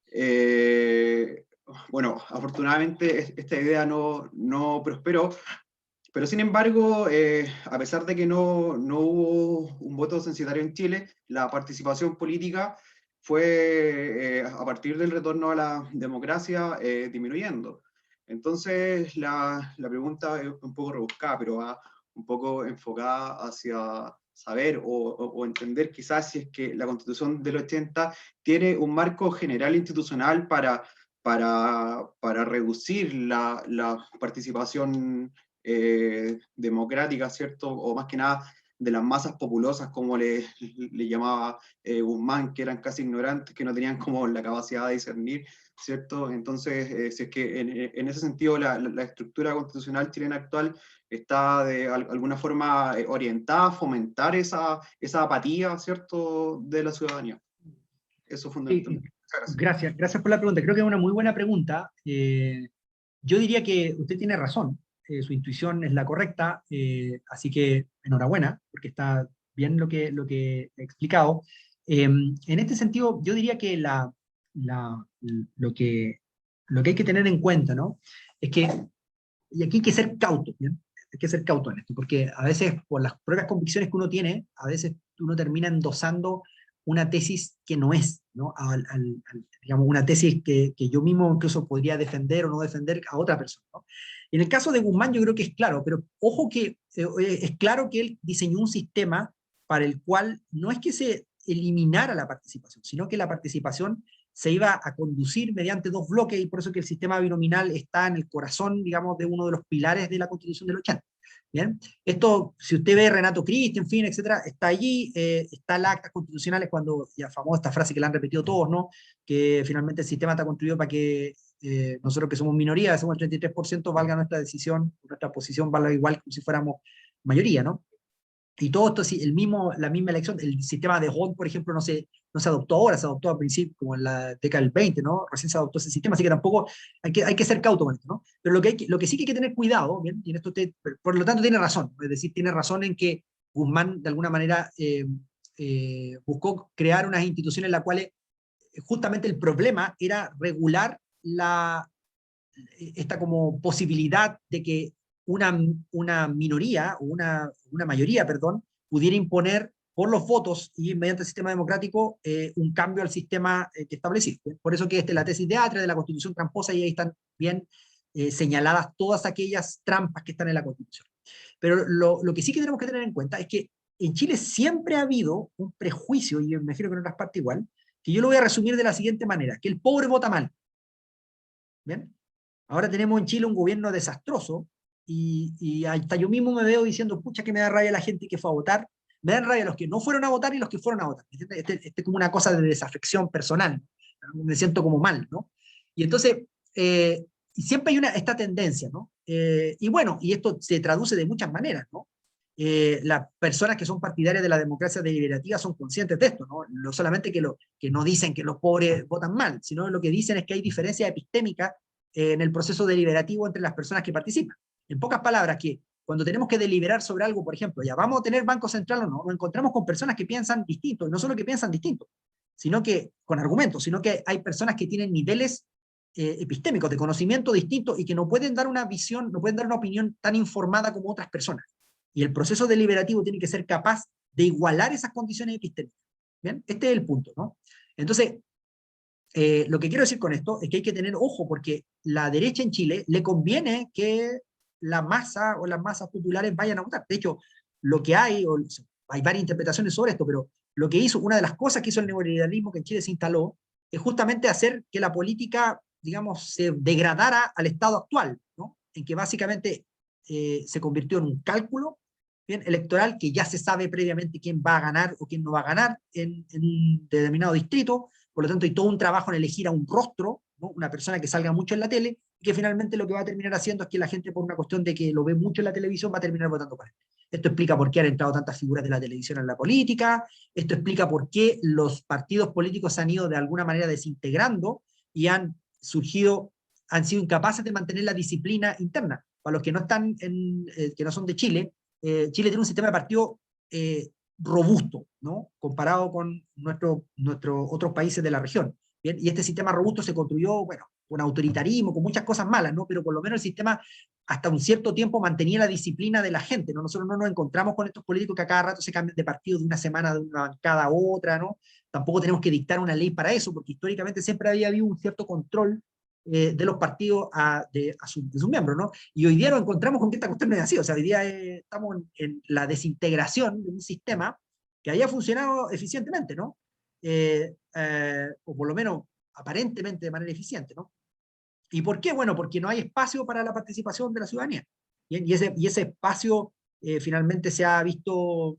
Eh, bueno, afortunadamente esta idea no prosperó, pero sin embargo, a pesar de que no hubo un voto censitario en Chile, la participación política fue, a partir del retorno a la democracia, disminuyendo. Entonces, la pregunta es un poco rebuscada, pero va un poco enfocada hacia saber o entender quizás si es que la Constitución del 80 tiene un marco general institucional para reducir la participación democrática, ¿cierto? O más que nada de las masas populosas, como le llamaba Guzmán, que eran casi ignorantes, que no tenían como la capacidad de discernir, ¿cierto? Entonces, si es que en ese sentido la estructura constitucional chilena actual está de alguna forma orientada a fomentar esa apatía, ¿cierto?, de la ciudadanía. Eso sí, fundamentalmente. Muchas gracias. gracias por la pregunta. Creo que es una muy buena pregunta. Yo diría que usted tiene razón, su intuición es la correcta, así que enhorabuena, porque está bien lo que he explicado. En este sentido, yo diría que la- lo que, lo que hay que tener en cuenta, ¿no? Es que, y aquí hay que ser cauto, ¿bien? Hay que ser cauto en esto, porque a veces, por las propias convicciones que uno tiene, a veces uno termina endosando una tesis que no es, ¿no? Digamos, una tesis que yo mismo incluso podría defender o no defender a otra persona, ¿no? En el caso de Guzmán yo creo que es claro, pero ojo que es claro que él diseñó un sistema para el cual no es que se eliminara la participación, sino que la participación se iba a conducir mediante dos bloques, y por eso que el sistema binominal está en el corazón, digamos, de uno de los pilares de la Constitución del 80. ¿Bien? Esto, si usted ve Renato Cristi, en fin, etcétera, está allí, está el acta constitucional, es cuando, ya famosa esta frase que la han repetido todos, ¿no? Que finalmente el sistema está construido para que nosotros que somos minoría, somos el 33%, valga nuestra decisión, nuestra posición valga igual como si fuéramos mayoría, ¿no? Y todo esto, sí, la misma elección, el sistema de Hall, por ejemplo, no se adoptó ahora, se adoptó a principio, como en la década del 20, ¿no? Recién se adoptó ese sistema, así que tampoco hay que ser cauto con esto, ¿no? Pero lo que sí que hay que tener cuidado, ¿bien? Y en esto usted, por lo tanto, tiene razón, es decir, tiene razón en que Guzmán, de alguna manera, buscó crear unas instituciones en las cuales justamente el problema era regular esta como posibilidad de que una minoría o una mayoría, perdón, pudiera imponer por los votos y mediante el sistema democrático un cambio al sistema que estableció. Por eso que la tesis de Atria de la Constitución tramposa, y ahí están bien señaladas todas aquellas trampas que están en la Constitución. Pero lo que sí que tenemos que tener en cuenta es que en Chile siempre ha habido un prejuicio, y me imagino que en otras partes igual, que yo lo voy a resumir de la siguiente manera, que el pobre vota mal. ¿Bien? Ahora tenemos en Chile un gobierno desastroso y hasta yo mismo me veo diciendo, pucha, que me da rabia la gente que fue a votar, me dan rabia los que no fueron a votar y los que fueron a votar. Este es como una cosa de desafección personal, ¿no? Me siento como mal, ¿no? Y entonces, y siempre hay esta tendencia, ¿no? Y bueno, y esto se traduce de muchas maneras, ¿no? Las personas que son partidarias de la democracia deliberativa son conscientes de esto, ¿no? No solamente que no dicen que los pobres votan mal, sino lo que dicen es que hay diferencia epistémica en el proceso deliberativo entre las personas que participan. En pocas palabras, que cuando tenemos que deliberar sobre algo, por ejemplo, ya vamos a tener Banco Central o no, nos encontramos con personas que piensan distinto, y no solo que piensan distinto, sino que con argumentos, sino que hay personas que tienen niveles epistémicos de conocimiento distintos y que no pueden dar una visión, no pueden dar una opinión tan informada como otras personas. Y el proceso deliberativo tiene que ser capaz de igualar esas condiciones epistémicas. ¿Bien? Este es el punto, ¿no? Entonces, lo que quiero decir con esto es que hay que tener ojo, porque la derecha en Chile le conviene que la masa o las masas populares vayan a votar. De hecho, lo que hay varias interpretaciones sobre esto, pero lo que hizo, una de las cosas que hizo el neoliberalismo que en Chile se instaló, es justamente hacer que la política, digamos, se degradara al estado actual, ¿no? En que básicamente se convirtió en un cálculo bien, electoral, que ya se sabe previamente quién va a ganar o quién no va a ganar en un determinado distrito. Por lo tanto, hay todo un trabajo en elegir a un rostro, ¿no? Una persona que salga mucho en la tele, y que finalmente lo que va a terminar haciendo es que la gente, por una cuestión de que lo ve mucho en la televisión, va a terminar votando por él. Esto explica por qué han entrado tantas figuras de la televisión en la política, esto explica por qué los partidos políticos se han ido de alguna manera desintegrando y han surgido, han sido incapaces de mantener la disciplina interna. Para los que no están que no son de Chile, Chile tiene un sistema de partido robusto, ¿no? Comparado con nuestros otros países de la región. ¿Bien? Y este sistema robusto se construyó, bueno, con autoritarismo, con muchas cosas malas, ¿no? Pero por lo menos el sistema hasta un cierto tiempo mantenía la disciplina de la gente, ¿no? Nosotros no nos encontramos con estos políticos que a cada rato se cambian de partido de una semana de una bancada a otra, ¿no? Tampoco tenemos que dictar una ley para eso, porque históricamente siempre había habido un cierto control de los partidos de sus miembros, ¿no? Y hoy día nos encontramos con que esta cuestión no es así, o sea, hoy día estamos en la desintegración de un sistema que haya funcionado eficientemente, ¿no? O por lo menos aparentemente de manera eficiente, ¿no? ¿Y por qué? Bueno, porque no hay espacio para la participación de la ciudadanía. Bien, y ese espacio finalmente se ha visto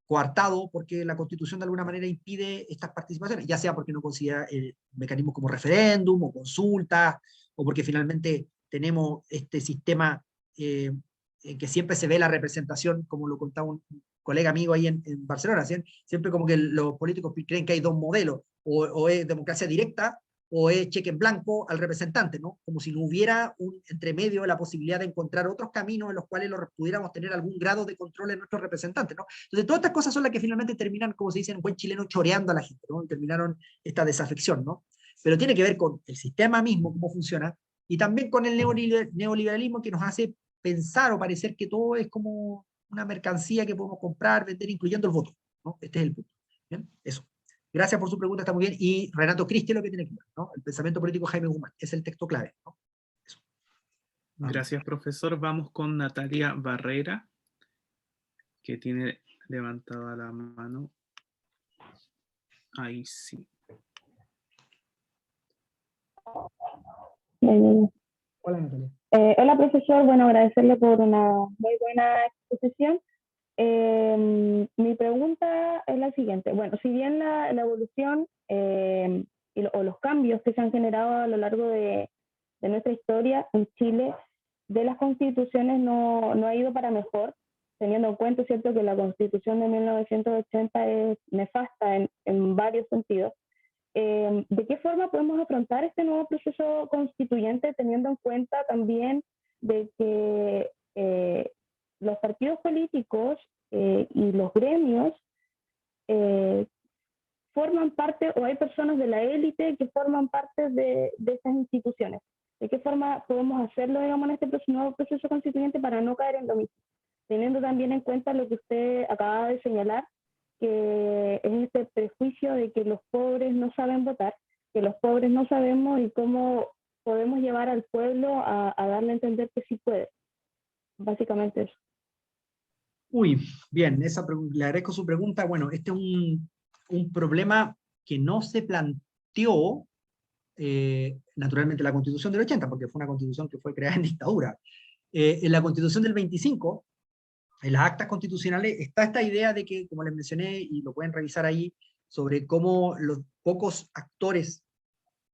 coartado porque la Constitución de alguna manera impide estas participaciones, ya sea porque no considera mecanismos como referéndum o consultas, o porque finalmente tenemos este sistema en que siempre se ve la representación, como lo contaba un colega amigo ahí en Barcelona, siempre como que los políticos creen que hay dos modelos, o es democracia directa, o es cheque en blanco al representante, ¿no? Como si no hubiera un entremedio, la posibilidad de encontrar otros caminos en los cuales pudiéramos tener algún grado de control en nuestros representantes, ¿no? Entonces, todas estas cosas son las que finalmente terminan, como se dice en buen chileno, choreando a la gente, ¿no? Y terminaron esta desafección, ¿no? Pero tiene que ver con el sistema mismo, cómo funciona, y también con el neoliberalismo que nos hace pensar o parecer que todo es como una mercancía que podemos comprar, vender, incluyendo el voto, ¿no? Este es el punto. ¿Bien? Eso. Gracias por su pregunta, está muy bien. Y Renato Cristi lo que tiene que ver, ¿no? El pensamiento político de Jaime Guzmán, es el texto clave, ¿no? Eso. Gracias, profesor. Vamos con Natalia Barrera, que tiene levantada la mano. Ahí sí. Hola, Natalia. Hola, profesor. Bueno, agradecerle por una muy buena exposición. Mi pregunta es la siguiente. Bueno, si bien la evolución o los cambios que se han generado a lo largo de nuestra historia en Chile, de las constituciones no ha ido para mejor, teniendo en cuenta, ¿cierto?, que la Constitución de 1980 es nefasta en varios sentidos. ¿De qué forma podemos afrontar este nuevo proceso constituyente, teniendo en cuenta también de que los partidos políticos y los gremios forman parte, o hay personas de la élite que forman parte de estas instituciones? ¿De qué forma podemos hacerlo, digamos, en este nuevo proceso constituyente para no caer en lo mismo? Teniendo también en cuenta lo que usted acaba de señalar, que es este prejuicio de que los pobres no saben votar, que los pobres no sabemos, y cómo podemos llevar al pueblo a darle a entender que sí puede. Básicamente eso. Uy, bien, le agradezco su pregunta. Bueno, este es un problema que no se planteó naturalmente la Constitución del 80, porque fue una Constitución que fue creada en dictadura. En la Constitución del 25, en las actas constitucionales, está esta idea de que, como les mencioné, y lo pueden revisar ahí, sobre cómo los pocos actores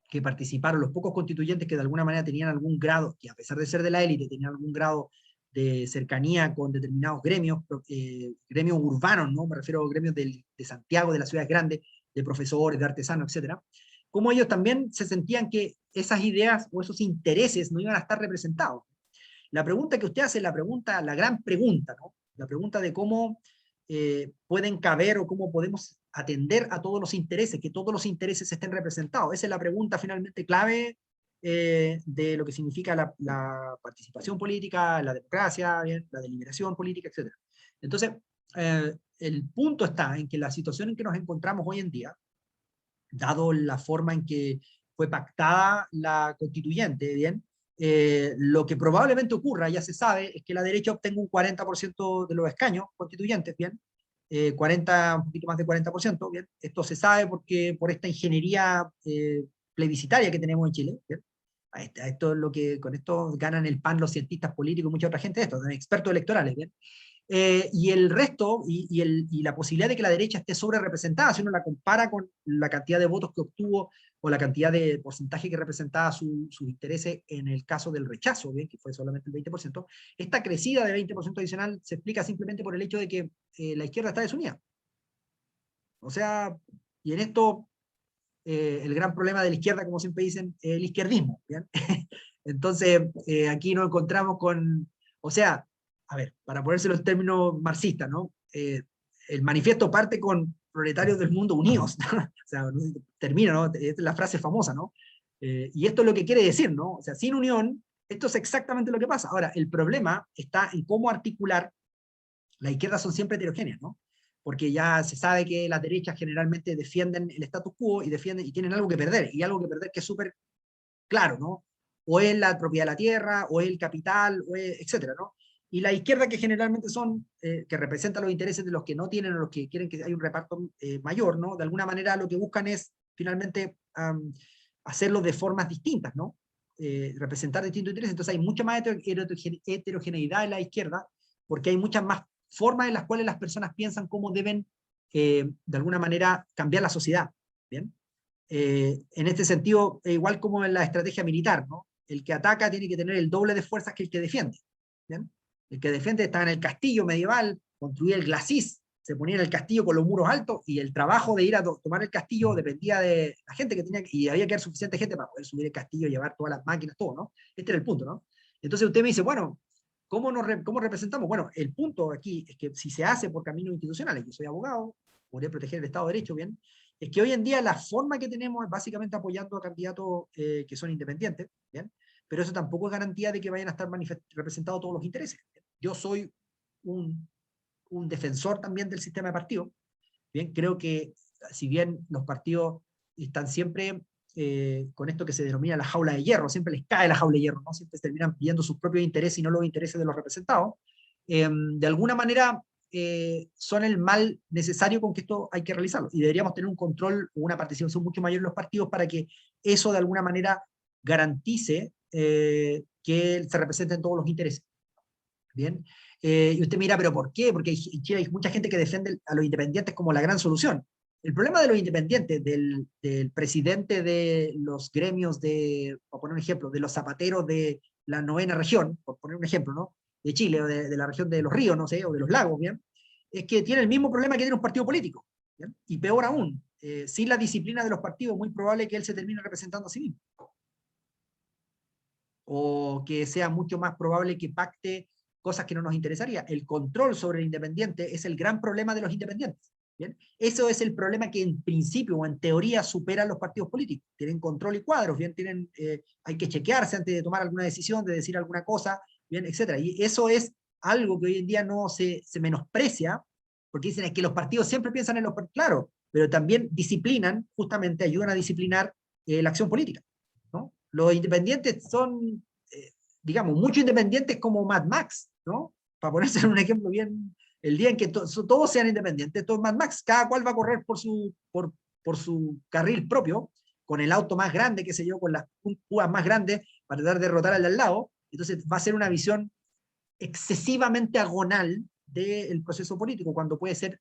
que participaron, los pocos constituyentes que de alguna manera tenían algún grado, que a pesar de ser de la élite, tenían algún grado de cercanía con determinados gremios, gremios urbanos, ¿no? Me refiero a gremios de Santiago, de las ciudades grandes, de profesores, de artesanos, etc. Como ellos también se sentían que esas ideas o esos intereses no iban a estar representados. La pregunta que usted hace es la gran pregunta, ¿no? La pregunta de cómo pueden caber o cómo podemos atender a todos los intereses, que todos los intereses estén representados. Esa es la pregunta finalmente clave de lo que significa la participación política, la democracia, ¿bien?, la deliberación política, etc. Entonces, el punto está en que la situación en que nos encontramos hoy en día, dado la forma en que fue pactada la constituyente, ¿bien?, lo que probablemente ocurra, ya se sabe, es que la derecha obtenga un 40% de los escaños constituyentes, ¿bien? 40, un poquito más de 40%, ¿bien? Esto se sabe porque por esta ingeniería plebiscitaria que tenemos en Chile, ¿bien? Esto es lo que, con esto ganan el pan los cientistas políticos y mucha otra gente de esto, expertos electorales, ¿bien? Y el resto, y la posibilidad de que la derecha esté sobre representada, si uno la compara con la cantidad de votos que obtuvo o la cantidad de porcentaje que representaba sus intereses en el caso del rechazo, ¿bien? Que fue solamente el 20%, esta crecida de 20% adicional se explica simplemente por el hecho de que la izquierda está desunida. O sea, y en esto el gran problema de la izquierda, como siempre dicen, es el izquierdismo, ¿bien? Entonces, aquí nos encontramos con, o sea, a ver, para ponérselo en términos marxistas, ¿no? El manifiesto parte con proletarios del mundo unidos, ¿no? O sea, termina, ¿no? Esta es la frase famosa, ¿no? Y esto es lo que quiere decir, ¿no? O sea, sin unión, esto es exactamente lo que pasa. Ahora, el problema está en cómo articular. Las izquierdas son siempre heterogéneas, ¿no? Porque ya se sabe que las derechas generalmente defienden el status quo y tienen algo que perder, y algo que perder que es súper claro, ¿no? O es la propiedad de la tierra, o es el capital, o es, etcétera, ¿no? Y la izquierda, que generalmente son, que representan los intereses de los que no tienen o los que quieren que haya un reparto mayor, ¿no? De alguna manera lo que buscan es finalmente hacerlo de formas distintas, ¿no? Representar distintos intereses. Entonces hay mucha más heterogeneidad en la izquierda, porque hay muchas más formas en las cuales las personas piensan cómo deben, de alguna manera, cambiar la sociedad, ¿bien? En este sentido, igual como en la estrategia militar, ¿no? El que ataca tiene que tener el doble de fuerzas que el que defiende, ¿bien? El que defiende estaba en el castillo medieval, construía el glacis, se ponía en el castillo con los muros altos, y el trabajo de ir a tomar el castillo dependía de la gente que tenía, y había que haber suficiente gente para poder subir el castillo, llevar todas las máquinas, todo, ¿no? Este era el punto, ¿no? Entonces usted me dice, bueno, ¿cómo representamos? Bueno, el punto aquí es que si se hace por caminos institucionales, yo soy abogado, podría proteger el Estado de Derecho, bien, es que hoy en día la forma que tenemos es básicamente apoyando a candidatos que son independientes, ¿bien? Pero eso tampoco es garantía de que vayan a estar representados todos los intereses. Yo soy un defensor también del sistema de partidos, ¿bien? Creo que si bien los partidos están siempre con esto que se denomina la jaula de hierro, siempre les cae la jaula de hierro, ¿no? Siempre terminan pidiendo sus propios intereses y no los intereses de los representados, de alguna manera son el mal necesario con que esto hay que realizarlo, y deberíamos tener un control o una participación mucho mayor en los partidos para que eso de alguna manera garantice que se representen todos los intereses. Bien, y usted mira, ¿pero por qué? Porque en Chile hay mucha gente que defiende a los independientes como la gran solución. El problema de los independientes, del presidente de los gremios por poner un ejemplo, de los zapateros de la 9ª región, por poner un ejemplo, ¿no? De Chile, o de la región de los ríos, no sé, o de los lagos, ¿bien? Es que tiene el mismo problema que tiene un partido político, ¿bien? Y peor aún, sin la disciplina de los partidos, muy probable que él se termine representando a sí mismo. O que sea mucho más probable que pacte cosas que no nos interesaría. El control sobre el independiente es el gran problema de los independientes, ¿bien? Eso es el problema que en principio o en teoría superan los partidos políticos. Tienen control y cuadros, ¿bien? Hay que chequearse antes de tomar alguna decisión, de decir alguna cosa, ¿bien? Etcétera. Y eso es algo que hoy en día no se menosprecia, porque dicen es que los partidos siempre piensan en los partidos, claro, pero también disciplinan, justamente ayudan a disciplinar la acción política, ¿no? Los independientes son, digamos, muchos independientes como Mad Max, ¿no? Para ponerse en un ejemplo bien, el día en que todos sean independientes, todos Mad Max, cada cual va a correr por su carril propio, con el auto más grande, qué sé yo, con las púas más grandes, para tratar de derrotar al de al lado. Entonces va a ser una visión excesivamente agonal del proceso político, cuando puede ser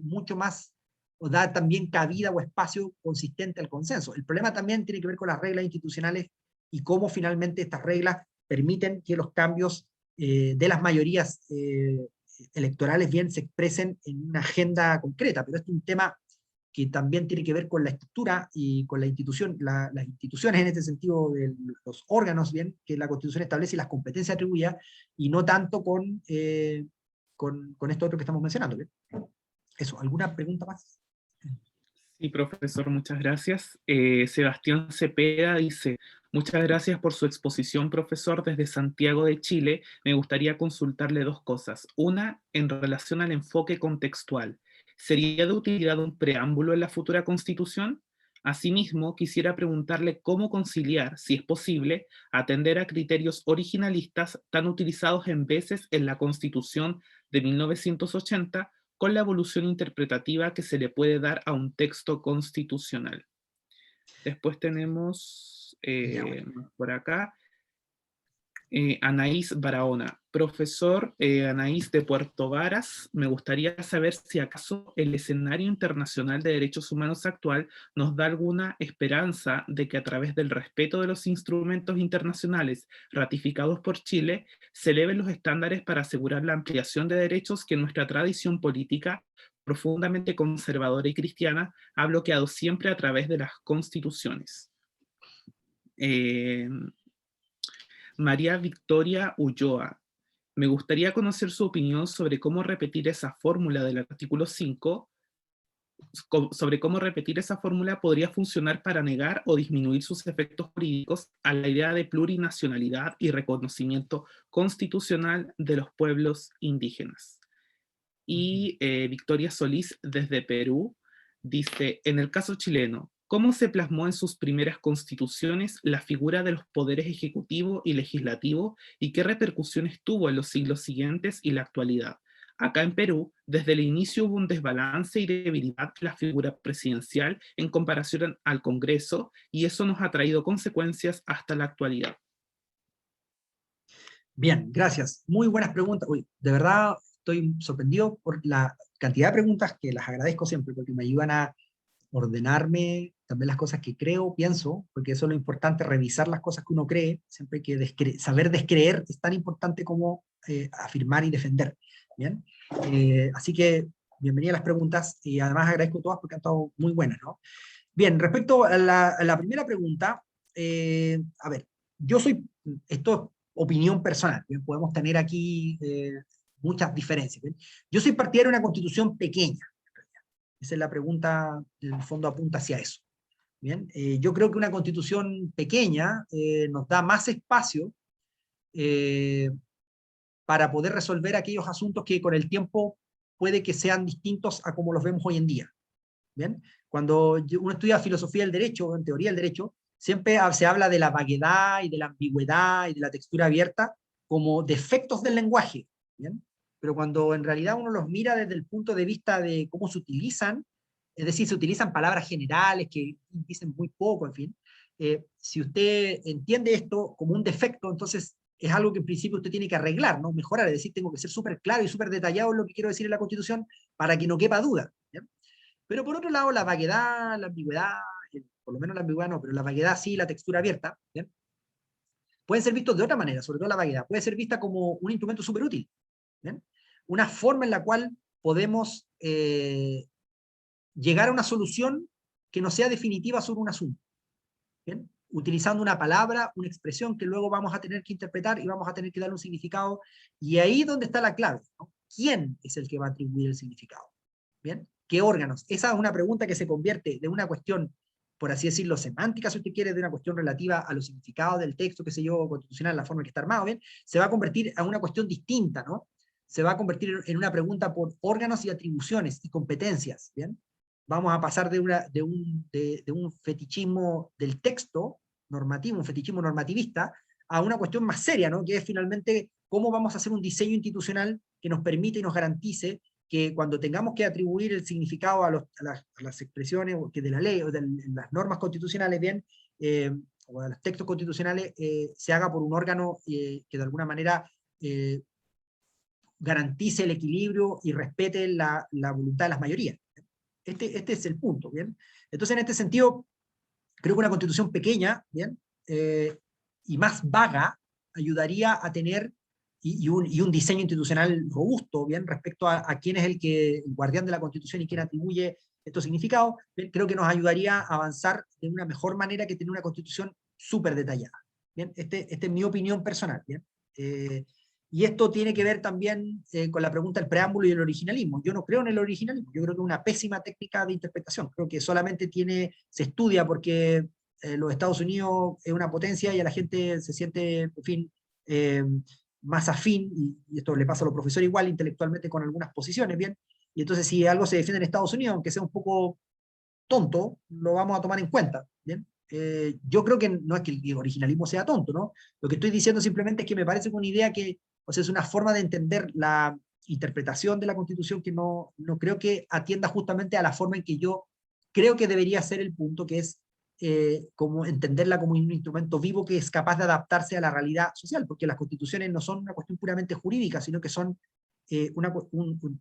mucho más, o dar también cabida o espacio consistente al consenso. El problema también tiene que ver con las reglas institucionales y cómo finalmente estas reglas permiten que los cambios de las mayorías electorales bien se expresen en una agenda concreta, pero este es un tema que también tiene que ver con la estructura y con la institución, las instituciones en este sentido, de los órganos bien que la Constitución establece y las competencias atribuidas, y no tanto con esto otro que estamos mencionando. ¿Bien? Eso, ¿alguna pregunta más? Sí, profesor, muchas gracias. Sebastián Cepeda dice, muchas gracias por su exposición, profesor, desde Santiago de Chile. Me gustaría consultarle dos cosas. Una, en relación al enfoque contextual. ¿Sería de utilidad un preámbulo en la futura Constitución? Asimismo, quisiera preguntarle cómo conciliar, si es posible, atender a criterios originalistas tan utilizados en veces en la Constitución de 1980, con la evolución interpretativa que se le puede dar a un texto constitucional. Después tenemos por acá, Anaís Barahona. Profesor Anaís de Puerto Varas, me gustaría saber si acaso el escenario internacional de derechos humanos actual nos da alguna esperanza de que a través del respeto de los instrumentos internacionales ratificados por Chile, se eleven los estándares para asegurar la ampliación de derechos que nuestra tradición política profundamente conservadora y cristiana ha bloqueado siempre a través de las constituciones. María Victoria Ulloa. Me gustaría conocer su opinión sobre cómo repetir esa fórmula del artículo 5, sobre cómo repetir esa fórmula podría funcionar para negar o disminuir sus efectos jurídicos a la idea de plurinacionalidad y reconocimiento constitucional de los pueblos indígenas. Y Victoria Solís, desde Perú, dice, en el caso chileno, ¿cómo se plasmó en sus primeras constituciones la figura de los poderes ejecutivo y legislativo y qué repercusiones tuvo en los siglos siguientes y la actualidad? Acá en Perú, desde el inicio hubo un desbalance y debilidad de la figura presidencial en comparación al Congreso, y eso nos ha traído consecuencias hasta la actualidad. Bien, gracias. Muy buenas preguntas. Uy, de verdad estoy sorprendido por la cantidad de preguntas, que las agradezco siempre porque me ayudan a ordenarme también las cosas que creo, pienso, porque eso es lo importante, revisar las cosas que uno cree. Siempre hay que saber descreer es tan importante como afirmar y defender. Bien, así que bienvenidas las preguntas, y además agradezco todas porque han estado muy buenas, ¿no? Bien, respecto a la primera pregunta, a ver, esto es opinión personal, ¿bien? Podemos tener aquí muchas diferencias, ¿bien? Yo soy partidario de una constitución pequeña. Esa es la pregunta, en el fondo apunta hacia eso. ¿Bien? Yo creo que una constitución pequeña nos da más espacio para poder resolver aquellos asuntos que con el tiempo puede que sean distintos a como los vemos hoy en día. ¿Bien? Cuando uno estudia filosofía del derecho, en teoría del derecho, siempre se habla de la vaguedad y de la ambigüedad y de la textura abierta como defectos del lenguaje. ¿Bien? Pero cuando en realidad uno los mira desde el punto de vista de cómo se utilizan, es decir, se utilizan palabras generales que dicen muy poco, en fin, si usted entiende esto como un defecto, entonces es algo que en principio usted tiene que arreglar, ¿no? Mejorar, es decir, tengo que ser súper claro y súper detallado en lo que quiero decir en la Constitución para que no quepa duda. ¿Bien? Pero por otro lado, la vaguedad, la ambigüedad, por lo menos la ambigüedad no, pero la vaguedad sí, la textura abierta, ¿bien? Pueden ser vistos de otra manera, sobre todo la vaguedad, puede ser vista como un instrumento súper útil. ¿Bien? Una forma en la cual podemos llegar a una solución que no sea definitiva sobre un asunto. ¿Bien? Utilizando una palabra, una expresión que luego vamos a tener que interpretar y vamos a tener que darle un significado, y ahí es donde está la clave, ¿no? ¿Quién es el que va a atribuir el significado? ¿Bien? ¿Qué órganos? Esa es una pregunta que se convierte de una cuestión, por así decirlo, semántica, si usted quiere, de una cuestión relativa a los significados del texto, qué sé yo, constitucional, la forma en que está armado, ¿bien? Se va a convertir en una cuestión distinta, ¿no? Se va a convertir en una pregunta por órganos y atribuciones y competencias, ¿bien? Vamos a pasar de un fetichismo del texto normativo, un fetichismo normativista, a una cuestión más seria, ¿no? Que es finalmente cómo vamos a hacer un diseño institucional que nos permite y nos garantice que cuando tengamos que atribuir el significado a las expresiones que de la ley o de las normas constitucionales, bien, o de los textos constitucionales, se haga por un órgano que de alguna manera garantice el equilibrio y respete la voluntad de las mayorías. Este es el punto, ¿bien? Entonces, en este sentido, creo que una constitución pequeña, ¿bien? Y más vaga, ayudaría a tener y un diseño institucional robusto, ¿bien? Respecto a quién es el guardián de la Constitución y quién atribuye estos significados, ¿bien? Creo que nos ayudaría a avanzar de una mejor manera que tener una Constitución súper detallada, ¿bien? Esta es mi opinión personal, ¿bien? Y esto tiene que ver también con la pregunta del preámbulo y el originalismo. Yo no creo en el originalismo, yo creo que es una pésima técnica de interpretación. Creo que solamente se estudia porque los Estados Unidos es una potencia y a la gente se siente, en fin, más afín, y esto le pasa a los profesores igual intelectualmente con algunas posiciones, ¿bien? Y entonces si algo se defiende en Estados Unidos, aunque sea un poco tonto, lo vamos a tomar en cuenta, ¿bien? Yo creo que no es que el originalismo sea tonto, ¿no? Lo que estoy diciendo simplemente es que me parece una idea que, o sea, es una forma de entender la interpretación de la Constitución que no creo que atienda justamente a la forma en que yo creo que debería ser el punto, que es como entenderla como un instrumento vivo que es capaz de adaptarse a la realidad social, porque las constituciones no son una cuestión puramente jurídica, sino que son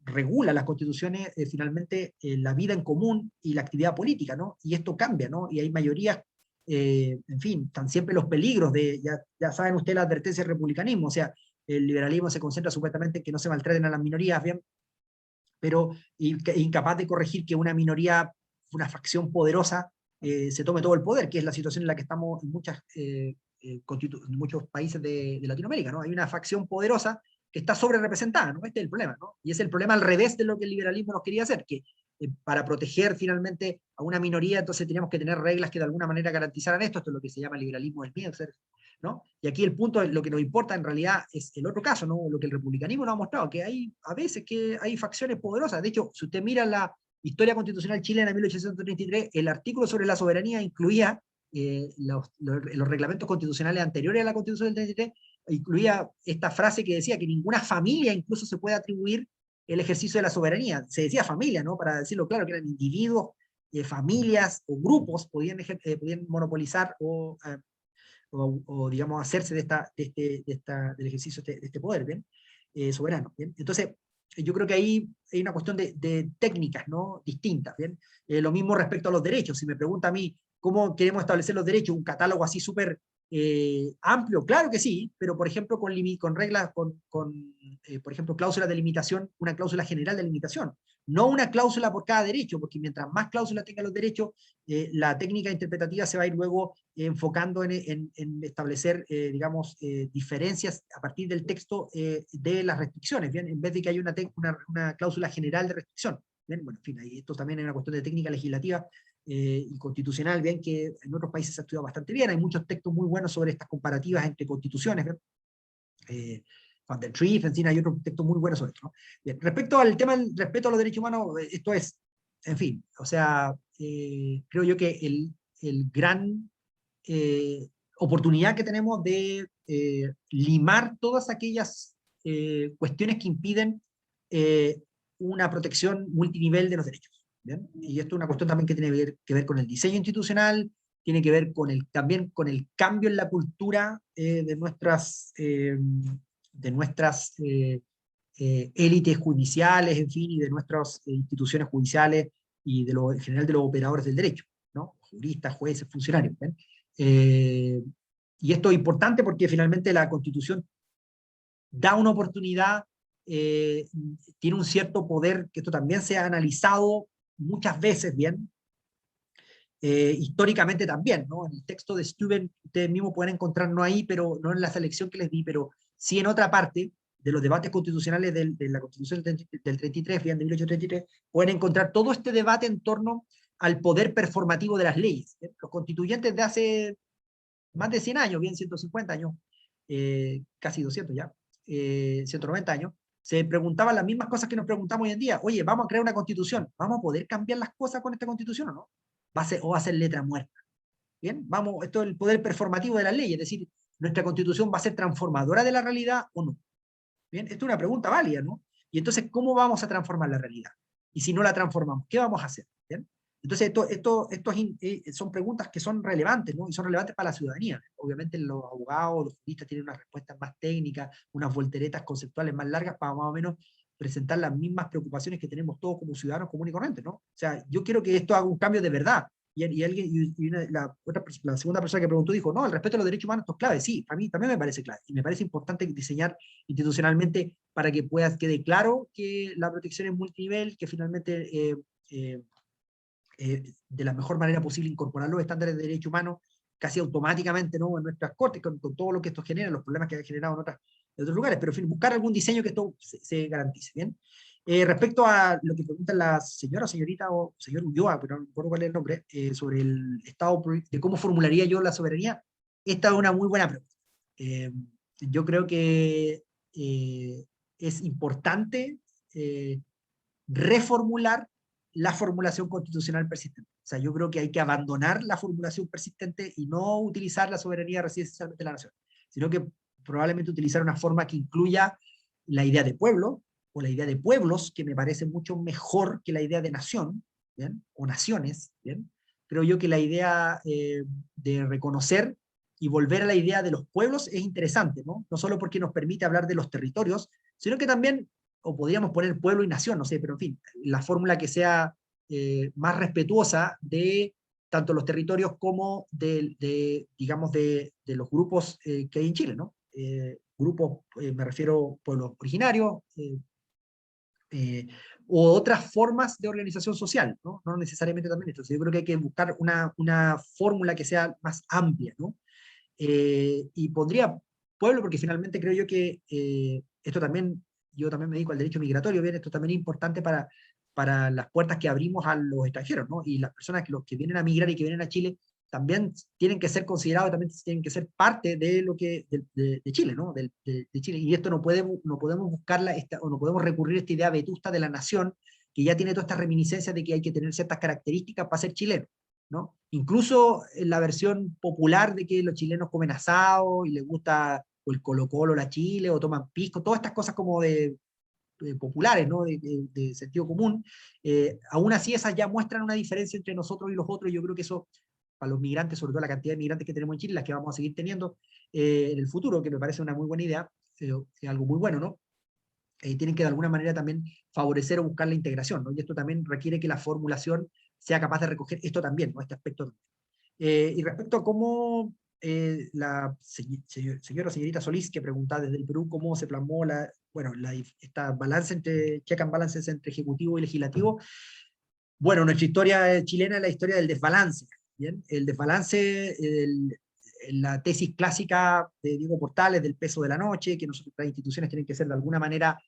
regula las constituciones finalmente la vida en común y la actividad política, ¿no? Y esto cambia, ¿no? Y hay mayorías, en fin, están siempre los peligros de, ya saben ustedes la advertencia del republicanismo, o sea, el liberalismo se concentra supuestamente en que no se maltraten a las minorías, bien, pero incapaz de corregir que una minoría, una facción poderosa, se tome todo el poder, que es la situación en la que estamos en muchos países de Latinoamérica, ¿no? Hay una facción poderosa que está sobre representada, ¿no? Este es el problema, ¿no? Y es el problema al revés de lo que el liberalismo nos quería hacer, que para proteger finalmente a una minoría, entonces teníamos que tener reglas que de alguna manera garantizaran esto es lo que se llama liberalismo del miedo, ¿no? Y aquí el punto, lo que nos importa en realidad es el otro caso, ¿no? Lo que el republicanismo nos ha mostrado, que hay a veces que hay facciones poderosas. De hecho, si usted mira la historia constitucional chilena de 1833, el artículo sobre la soberanía incluía los reglamentos constitucionales anteriores a la Constitución del 33, incluía esta frase que decía que ninguna familia incluso se puede atribuir el ejercicio de la soberanía. Se decía familia, ¿no? Para decirlo claro, que eran individuos, familias o grupos podían monopolizar o digamos, hacerse del ejercicio de este poder, ¿bien? Soberano, ¿bien? Entonces, yo creo que ahí hay una cuestión de técnicas, ¿no? Distintas, ¿bien? Lo mismo respecto a los derechos. Si me pregunta a mí cómo queremos establecer los derechos, un catálogo así súper amplio, claro que sí, pero por ejemplo con reglas, por ejemplo, cláusulas de limitación, una cláusula general de limitación, no una cláusula por cada derecho, porque mientras más cláusulas tengan los derechos, la técnica interpretativa se va a ir luego enfocando en establecer, digamos, diferencias a partir del texto de las restricciones, ¿bien? En vez de que haya una cláusula general de restricción. ¿Bien? Bueno, en fin, ahí esto también es una cuestión de técnica legislativa y constitucional, bien, que en otros países se ha estudiado bastante bien. Hay muchos textos muy buenos sobre estas comparativas entre constituciones, Van der Trief, en fin, hay otros textos muy buenos sobre esto, ¿no? Bien, respecto al tema del respeto a los derechos humanos, esto es, en fin, o sea, creo yo que el gran oportunidad que tenemos de limar todas aquellas cuestiones que impiden una protección multinivel de los derechos. ¿Bien? Y esto es una cuestión también que tiene que ver con el diseño institucional, tiene que ver también con el cambio en la cultura de nuestras élites judiciales, en fin, y de nuestras instituciones judiciales y en general de los operadores del derecho, ¿no? Juristas, jueces, funcionarios. ¿Bien? Y esto es importante porque finalmente la Constitución da una oportunidad, tiene un cierto poder, que esto también se ha analizado muchas veces, bien, históricamente también, ¿no? En el texto de Steuben, ustedes mismos pueden encontrar, no ahí, pero no en la selección que les di, pero sí en otra parte de los debates constitucionales de la Constitución del 33, bien, de 1833, pueden encontrar todo este debate en torno al poder performativo de las leyes. ¿Bien? Los constituyentes de hace más de 100 años, bien 150 años, casi 200 ya, 190 años, se preguntaban las mismas cosas que nos preguntamos hoy en día. Oye, vamos a crear una constitución, ¿vamos a poder cambiar las cosas con esta constitución o no? Va a ser letra muerta. Bien, vamos, esto es el poder performativo de la ley, es decir, nuestra constitución va a ser transformadora de la realidad o no. Bien, esto es una pregunta válida, ¿no? Y entonces, ¿cómo vamos a transformar la realidad? Y si no la transformamos, ¿qué vamos a hacer? ¿Bien? Entonces, son preguntas que son relevantes, ¿no? Y son relevantes para la ciudadanía. Obviamente los abogados, los juristas tienen unas respuestas más técnicas, unas volteretas conceptuales más largas para más o menos presentar las mismas preocupaciones que tenemos todos como ciudadanos comunes y corrientes, ¿no? O sea, yo quiero que esto haga un cambio de verdad. La segunda persona que preguntó dijo, no, el respeto a los derechos humanos esto es clave. Sí, a mí también me parece clave. Y me parece importante diseñar institucionalmente para que quede claro que la protección es multinivel, que finalmente de la mejor manera posible incorporar los estándares de derechos humanos casi automáticamente, ¿no? En nuestras cortes, con todo lo que esto genera, los problemas que ha generado en otros lugares, pero en fin, buscar algún diseño que esto se garantice, ¿bien? Respecto a lo que pregunta la señora o señorita o señor Ulloa, pero no recuerdo cuál es el nombre, sobre el estado, de cómo formularía yo la soberanía, esta es una muy buena pregunta. Yo creo que es importante reformular la formulación constitucional persistente. O sea, yo creo que hay que abandonar la formulación persistente y no utilizar la soberanía residencialmente de la nación, sino que probablemente utilizar una forma que incluya la idea de pueblo, o la idea de pueblos, que me parece mucho mejor que la idea de nación, ¿bien? O naciones, ¿bien? creo yo que la idea de reconocer y volver a la idea de los pueblos es interesante, ¿no? No solo porque nos permite hablar de los territorios, sino que también, o podríamos poner pueblo y nación, no sé, pero en fin, la fórmula que sea más respetuosa de tanto los territorios como digamos, de los grupos que hay en Chile, ¿no? Grupos, me refiero a pueblos originarios, o otras formas de organización social, ¿no? No necesariamente también esto. Yo creo que hay que buscar una fórmula que sea más amplia, ¿no? Y pondría pueblo porque finalmente creo yo que esto también, yo también me dedico al derecho migratorio, bien, esto también es importante para las puertas que abrimos a los extranjeros, ¿no? Y las personas los que vienen a migrar y que vienen a Chile también tienen que ser considerados, también tienen que ser parte de lo que de Chile, ¿no? De Chile. Y esto no podemos buscarla, o no podemos recurrir a esta idea vetusta de la nación, que ya tiene todas estas reminiscencias de que hay que tener ciertas características para ser chileno, ¿no? Incluso en la versión popular de que los chilenos comen asado y les gusta o el Colo-Colo, la Chile, o toman pisco, todas estas cosas como populares, ¿no? De sentido común, aún así esas ya muestran una diferencia entre nosotros y los otros, y yo creo que eso, para los migrantes, sobre todo la cantidad de migrantes que tenemos en Chile, las que vamos a seguir teniendo en el futuro, que me parece una muy buena idea, es algo muy bueno, ¿no? Tienen que de alguna manera también favorecer o buscar la integración, ¿no? Y esto también requiere que la formulación sea capaz de recoger esto también, ¿no? Este aspecto. Y respecto a cómo la señora o señorita Solís, que preguntaba desde el Perú cómo se plasmó esta balance entre, check and balances entre ejecutivo y legislativo, bueno, nuestra historia chilena es la historia del desbalance, ¿bien? El desbalance, la tesis clásica de Diego Portales del peso de la noche, que las instituciones tienen que ser de alguna manera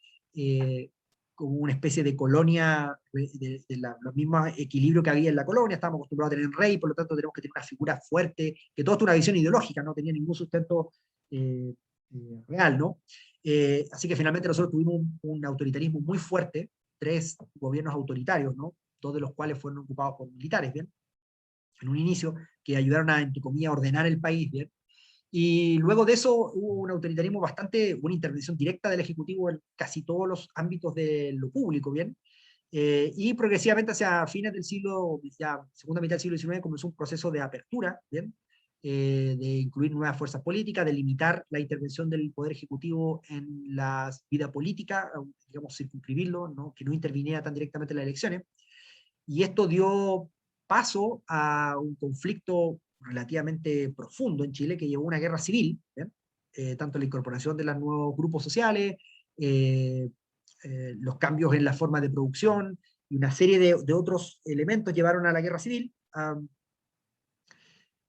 como una especie de colonia, los mismos equilibrios que había en la colonia. Estábamos acostumbrados a tener rey, por lo tanto tenemos que tener una figura fuerte, que todo esto es una visión ideológica, no tenía ningún sustento real, ¿no? Así que finalmente nosotros tuvimos un autoritarismo muy fuerte, 3 gobiernos autoritarios, ¿no? 2 de los cuales fueron ocupados por militares, ¿bien? En un inicio, que ayudaron a, entre comillas, ordenar el país, ¿bien? Y luego de eso hubo un autoritarismo una intervención directa del Ejecutivo en casi todos los ámbitos de lo público, ¿bien? Y progresivamente hacia fines del siglo, ya segunda mitad del siglo XIX, comenzó un proceso de apertura, ¿bien? De incluir nuevas fuerzas políticas, de limitar la intervención del Poder Ejecutivo en la vida política, digamos, circunscribirlo, ¿no? Que no interviniera tan directamente en las elecciones. Y esto dio paso a un conflicto relativamente profundo en Chile que llevó a una guerra civil, tanto la incorporación de los nuevos grupos sociales, los cambios en la forma de producción y una serie de otros elementos llevaron a la guerra civil,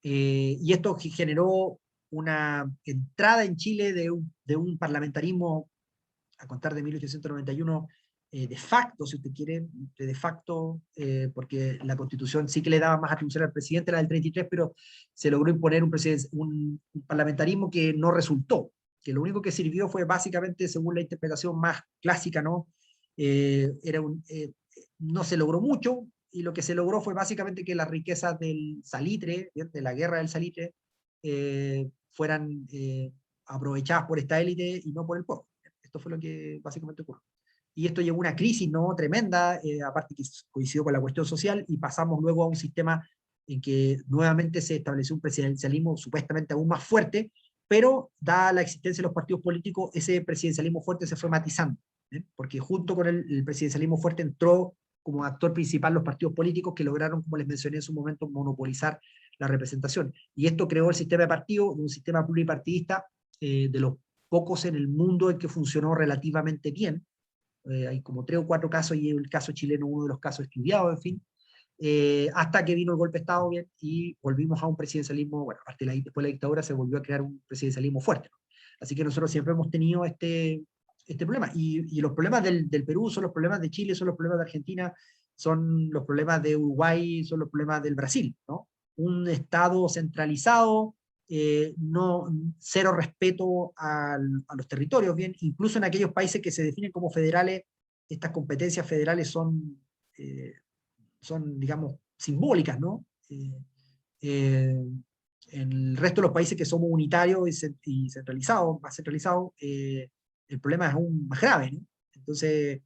y esto generó una entrada en Chile de un parlamentarismo a contar de 1891 de facto, si usted quiere, de facto, porque la Constitución sí que le daba más atribución al presidente, la del 33, pero se logró imponer un parlamentarismo que no resultó, que lo único que sirvió fue básicamente, según la interpretación más clásica, ¿no? No se logró mucho, y lo que se logró fue básicamente que las riquezas del salitre, de la guerra del salitre, fueran aprovechadas por esta élite y no por el pueblo. Esto fue lo que básicamente ocurrió. Y esto llevó a una crisis, ¿no? Tremenda, aparte que coincidió con la cuestión social, y pasamos luego a un sistema en que nuevamente se estableció un presidencialismo supuestamente aún más fuerte, pero dada la existencia de los partidos políticos, ese presidencialismo fuerte se fue matizando, porque junto con el presidencialismo fuerte entró como actor principal los partidos políticos que lograron, como les mencioné en su momento, monopolizar la representación. Y esto creó el sistema de partidos, un sistema pluripartidista, de los pocos en el mundo en que funcionó relativamente bien. Hay como 3 o 4 casos, y el caso chileno uno de los casos estudiados, en fin, hasta que vino el golpe de Estado, bien, y volvimos a un presidencialismo, bueno, después de la dictadura se volvió a crear un presidencialismo fuerte, ¿no? Así que nosotros siempre hemos tenido este problema, y los problemas del Perú son los problemas de Chile, son los problemas de Argentina, son los problemas de Uruguay, son los problemas del Brasil, ¿no? Un Estado centralizado, cero respeto a los territorios, bien, incluso en aquellos países que se definen como federales, estas competencias federales son, digamos, simbólicas, ¿no? En el resto de los países que somos unitarios y centralizados, más centralizados, el problema es aún más grave, ¿no? Entonces,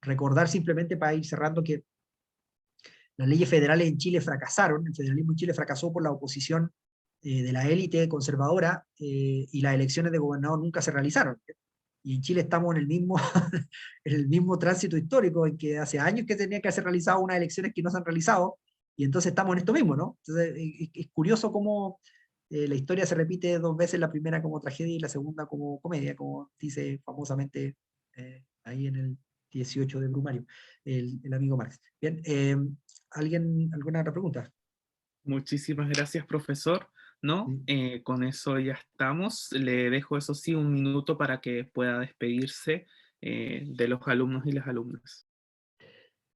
recordar simplemente para ir cerrando que las leyes federales en Chile fracasaron, el federalismo en Chile fracasó por la oposición de la élite conservadora, y las elecciones de gobernador nunca se realizaron. Y en Chile estamos en el mismo, en el mismo tránsito histórico, en que hace años que tenía que haberse realizado unas elecciones que no se han realizado, y entonces estamos en esto mismo, ¿no? Entonces es curioso cómo la historia se repite dos veces, la primera como tragedia y la segunda como comedia, como dice famosamente ahí en el 18 de Brumario, el amigo Marx. Bien, ¿alguna otra pregunta? Muchísimas gracias, profesor. ¿No? Con eso ya estamos. Le dejo, eso sí, un minuto para que pueda despedirse de los alumnos y las alumnas.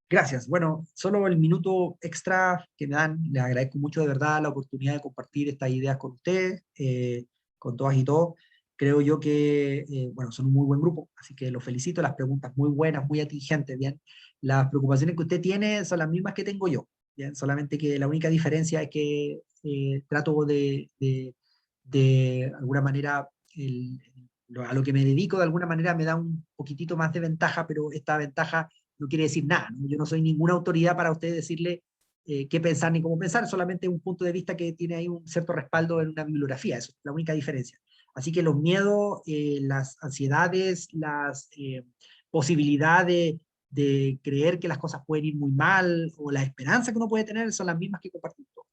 Gracias. Bueno, solo el minuto extra que me dan, les agradezco mucho de verdad la oportunidad de compartir estas ideas con ustedes, con todas y todos. Creo yo que, bueno, son un muy buen grupo, así que los felicito, las preguntas muy buenas, muy atingentes, ¿bien? Las preocupaciones que usted tiene son las mismas que tengo yo, ¿bien? Solamente que la única diferencia es que trato de alguna manera, a lo que me dedico de alguna manera me da un poquitito más de ventaja, pero esta ventaja no quiere decir nada, ¿no? Yo no soy ninguna autoridad para usted decirle qué pensar ni cómo pensar, solamente un punto de vista que tiene ahí un cierto respaldo en una bibliografía, eso es la única diferencia. Así que los miedos, las ansiedades, las posibilidades de creer que las cosas pueden ir muy mal, o la esperanza que uno puede tener, son las mismas que compartimos todos.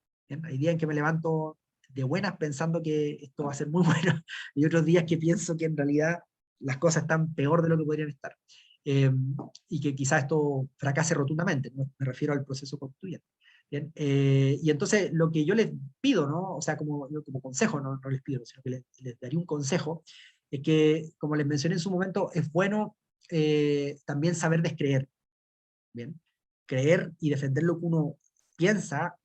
Hay días en que me levanto de buenas pensando que esto va a ser muy bueno, y otros días que pienso que en realidad las cosas están peor de lo que podrían estar. Y que quizás esto fracase rotundamente, ¿no? Me refiero al proceso constituyente. Bien, y entonces lo que yo les pido, ¿no? O sea, como consejo, no les pido, sino que les daría un consejo, es que, como les mencioné en su momento, es bueno también saber descreer, ¿bien? Creer y defender lo que uno piensa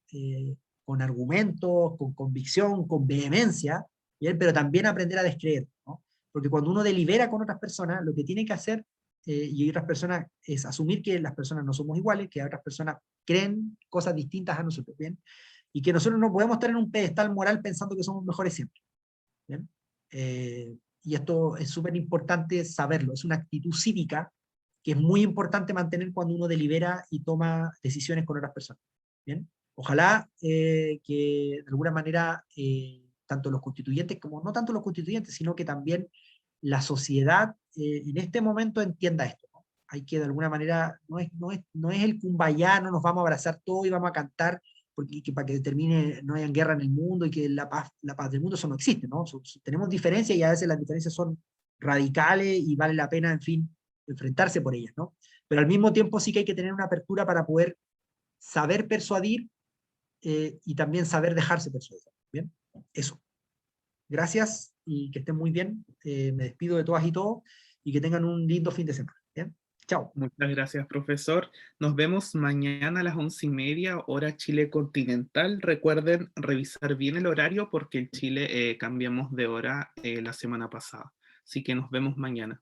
con argumentos, con convicción, con vehemencia, ¿bien? Pero también aprender a descreer, ¿no? Porque cuando uno delibera con otras personas, lo que tiene que hacer y otras personas es asumir que las personas no somos iguales, que otras personas creen cosas distintas a nosotros, ¿bien? Y que nosotros no podemos estar en un pedestal moral pensando que somos mejores siempre, ¿bien? Y esto es súper importante saberlo, es una actitud cívica que es muy importante mantener cuando uno delibera y toma decisiones con otras personas, ¿bien? Ojalá que de alguna manera tanto los constituyentes como no tanto los constituyentes, sino que también la sociedad en este momento entienda esto, ¿no? Hay que de alguna manera, no es el kumbaya, no nos vamos a abrazar todos y vamos a cantar porque, para que termine, no haya guerra en el mundo y que la paz del mundo, eso no existe, ¿no? Tenemos diferencias y a veces las diferencias son radicales y vale la pena, en fin, enfrentarse por ellas, ¿no? Pero al mismo tiempo sí que hay que tener una apertura para poder saber persuadir y también saber dejarse persuadir, ¿bien? Eso. Gracias y que estén muy bien. Me despido de todas y todos y que tengan un lindo fin de semana, ¿bien? Chao. Muchas gracias, profesor. Nos vemos mañana a las 11:30, hora Chile continental. Recuerden revisar bien el horario porque en Chile cambiamos de hora la semana pasada. Así que nos vemos mañana.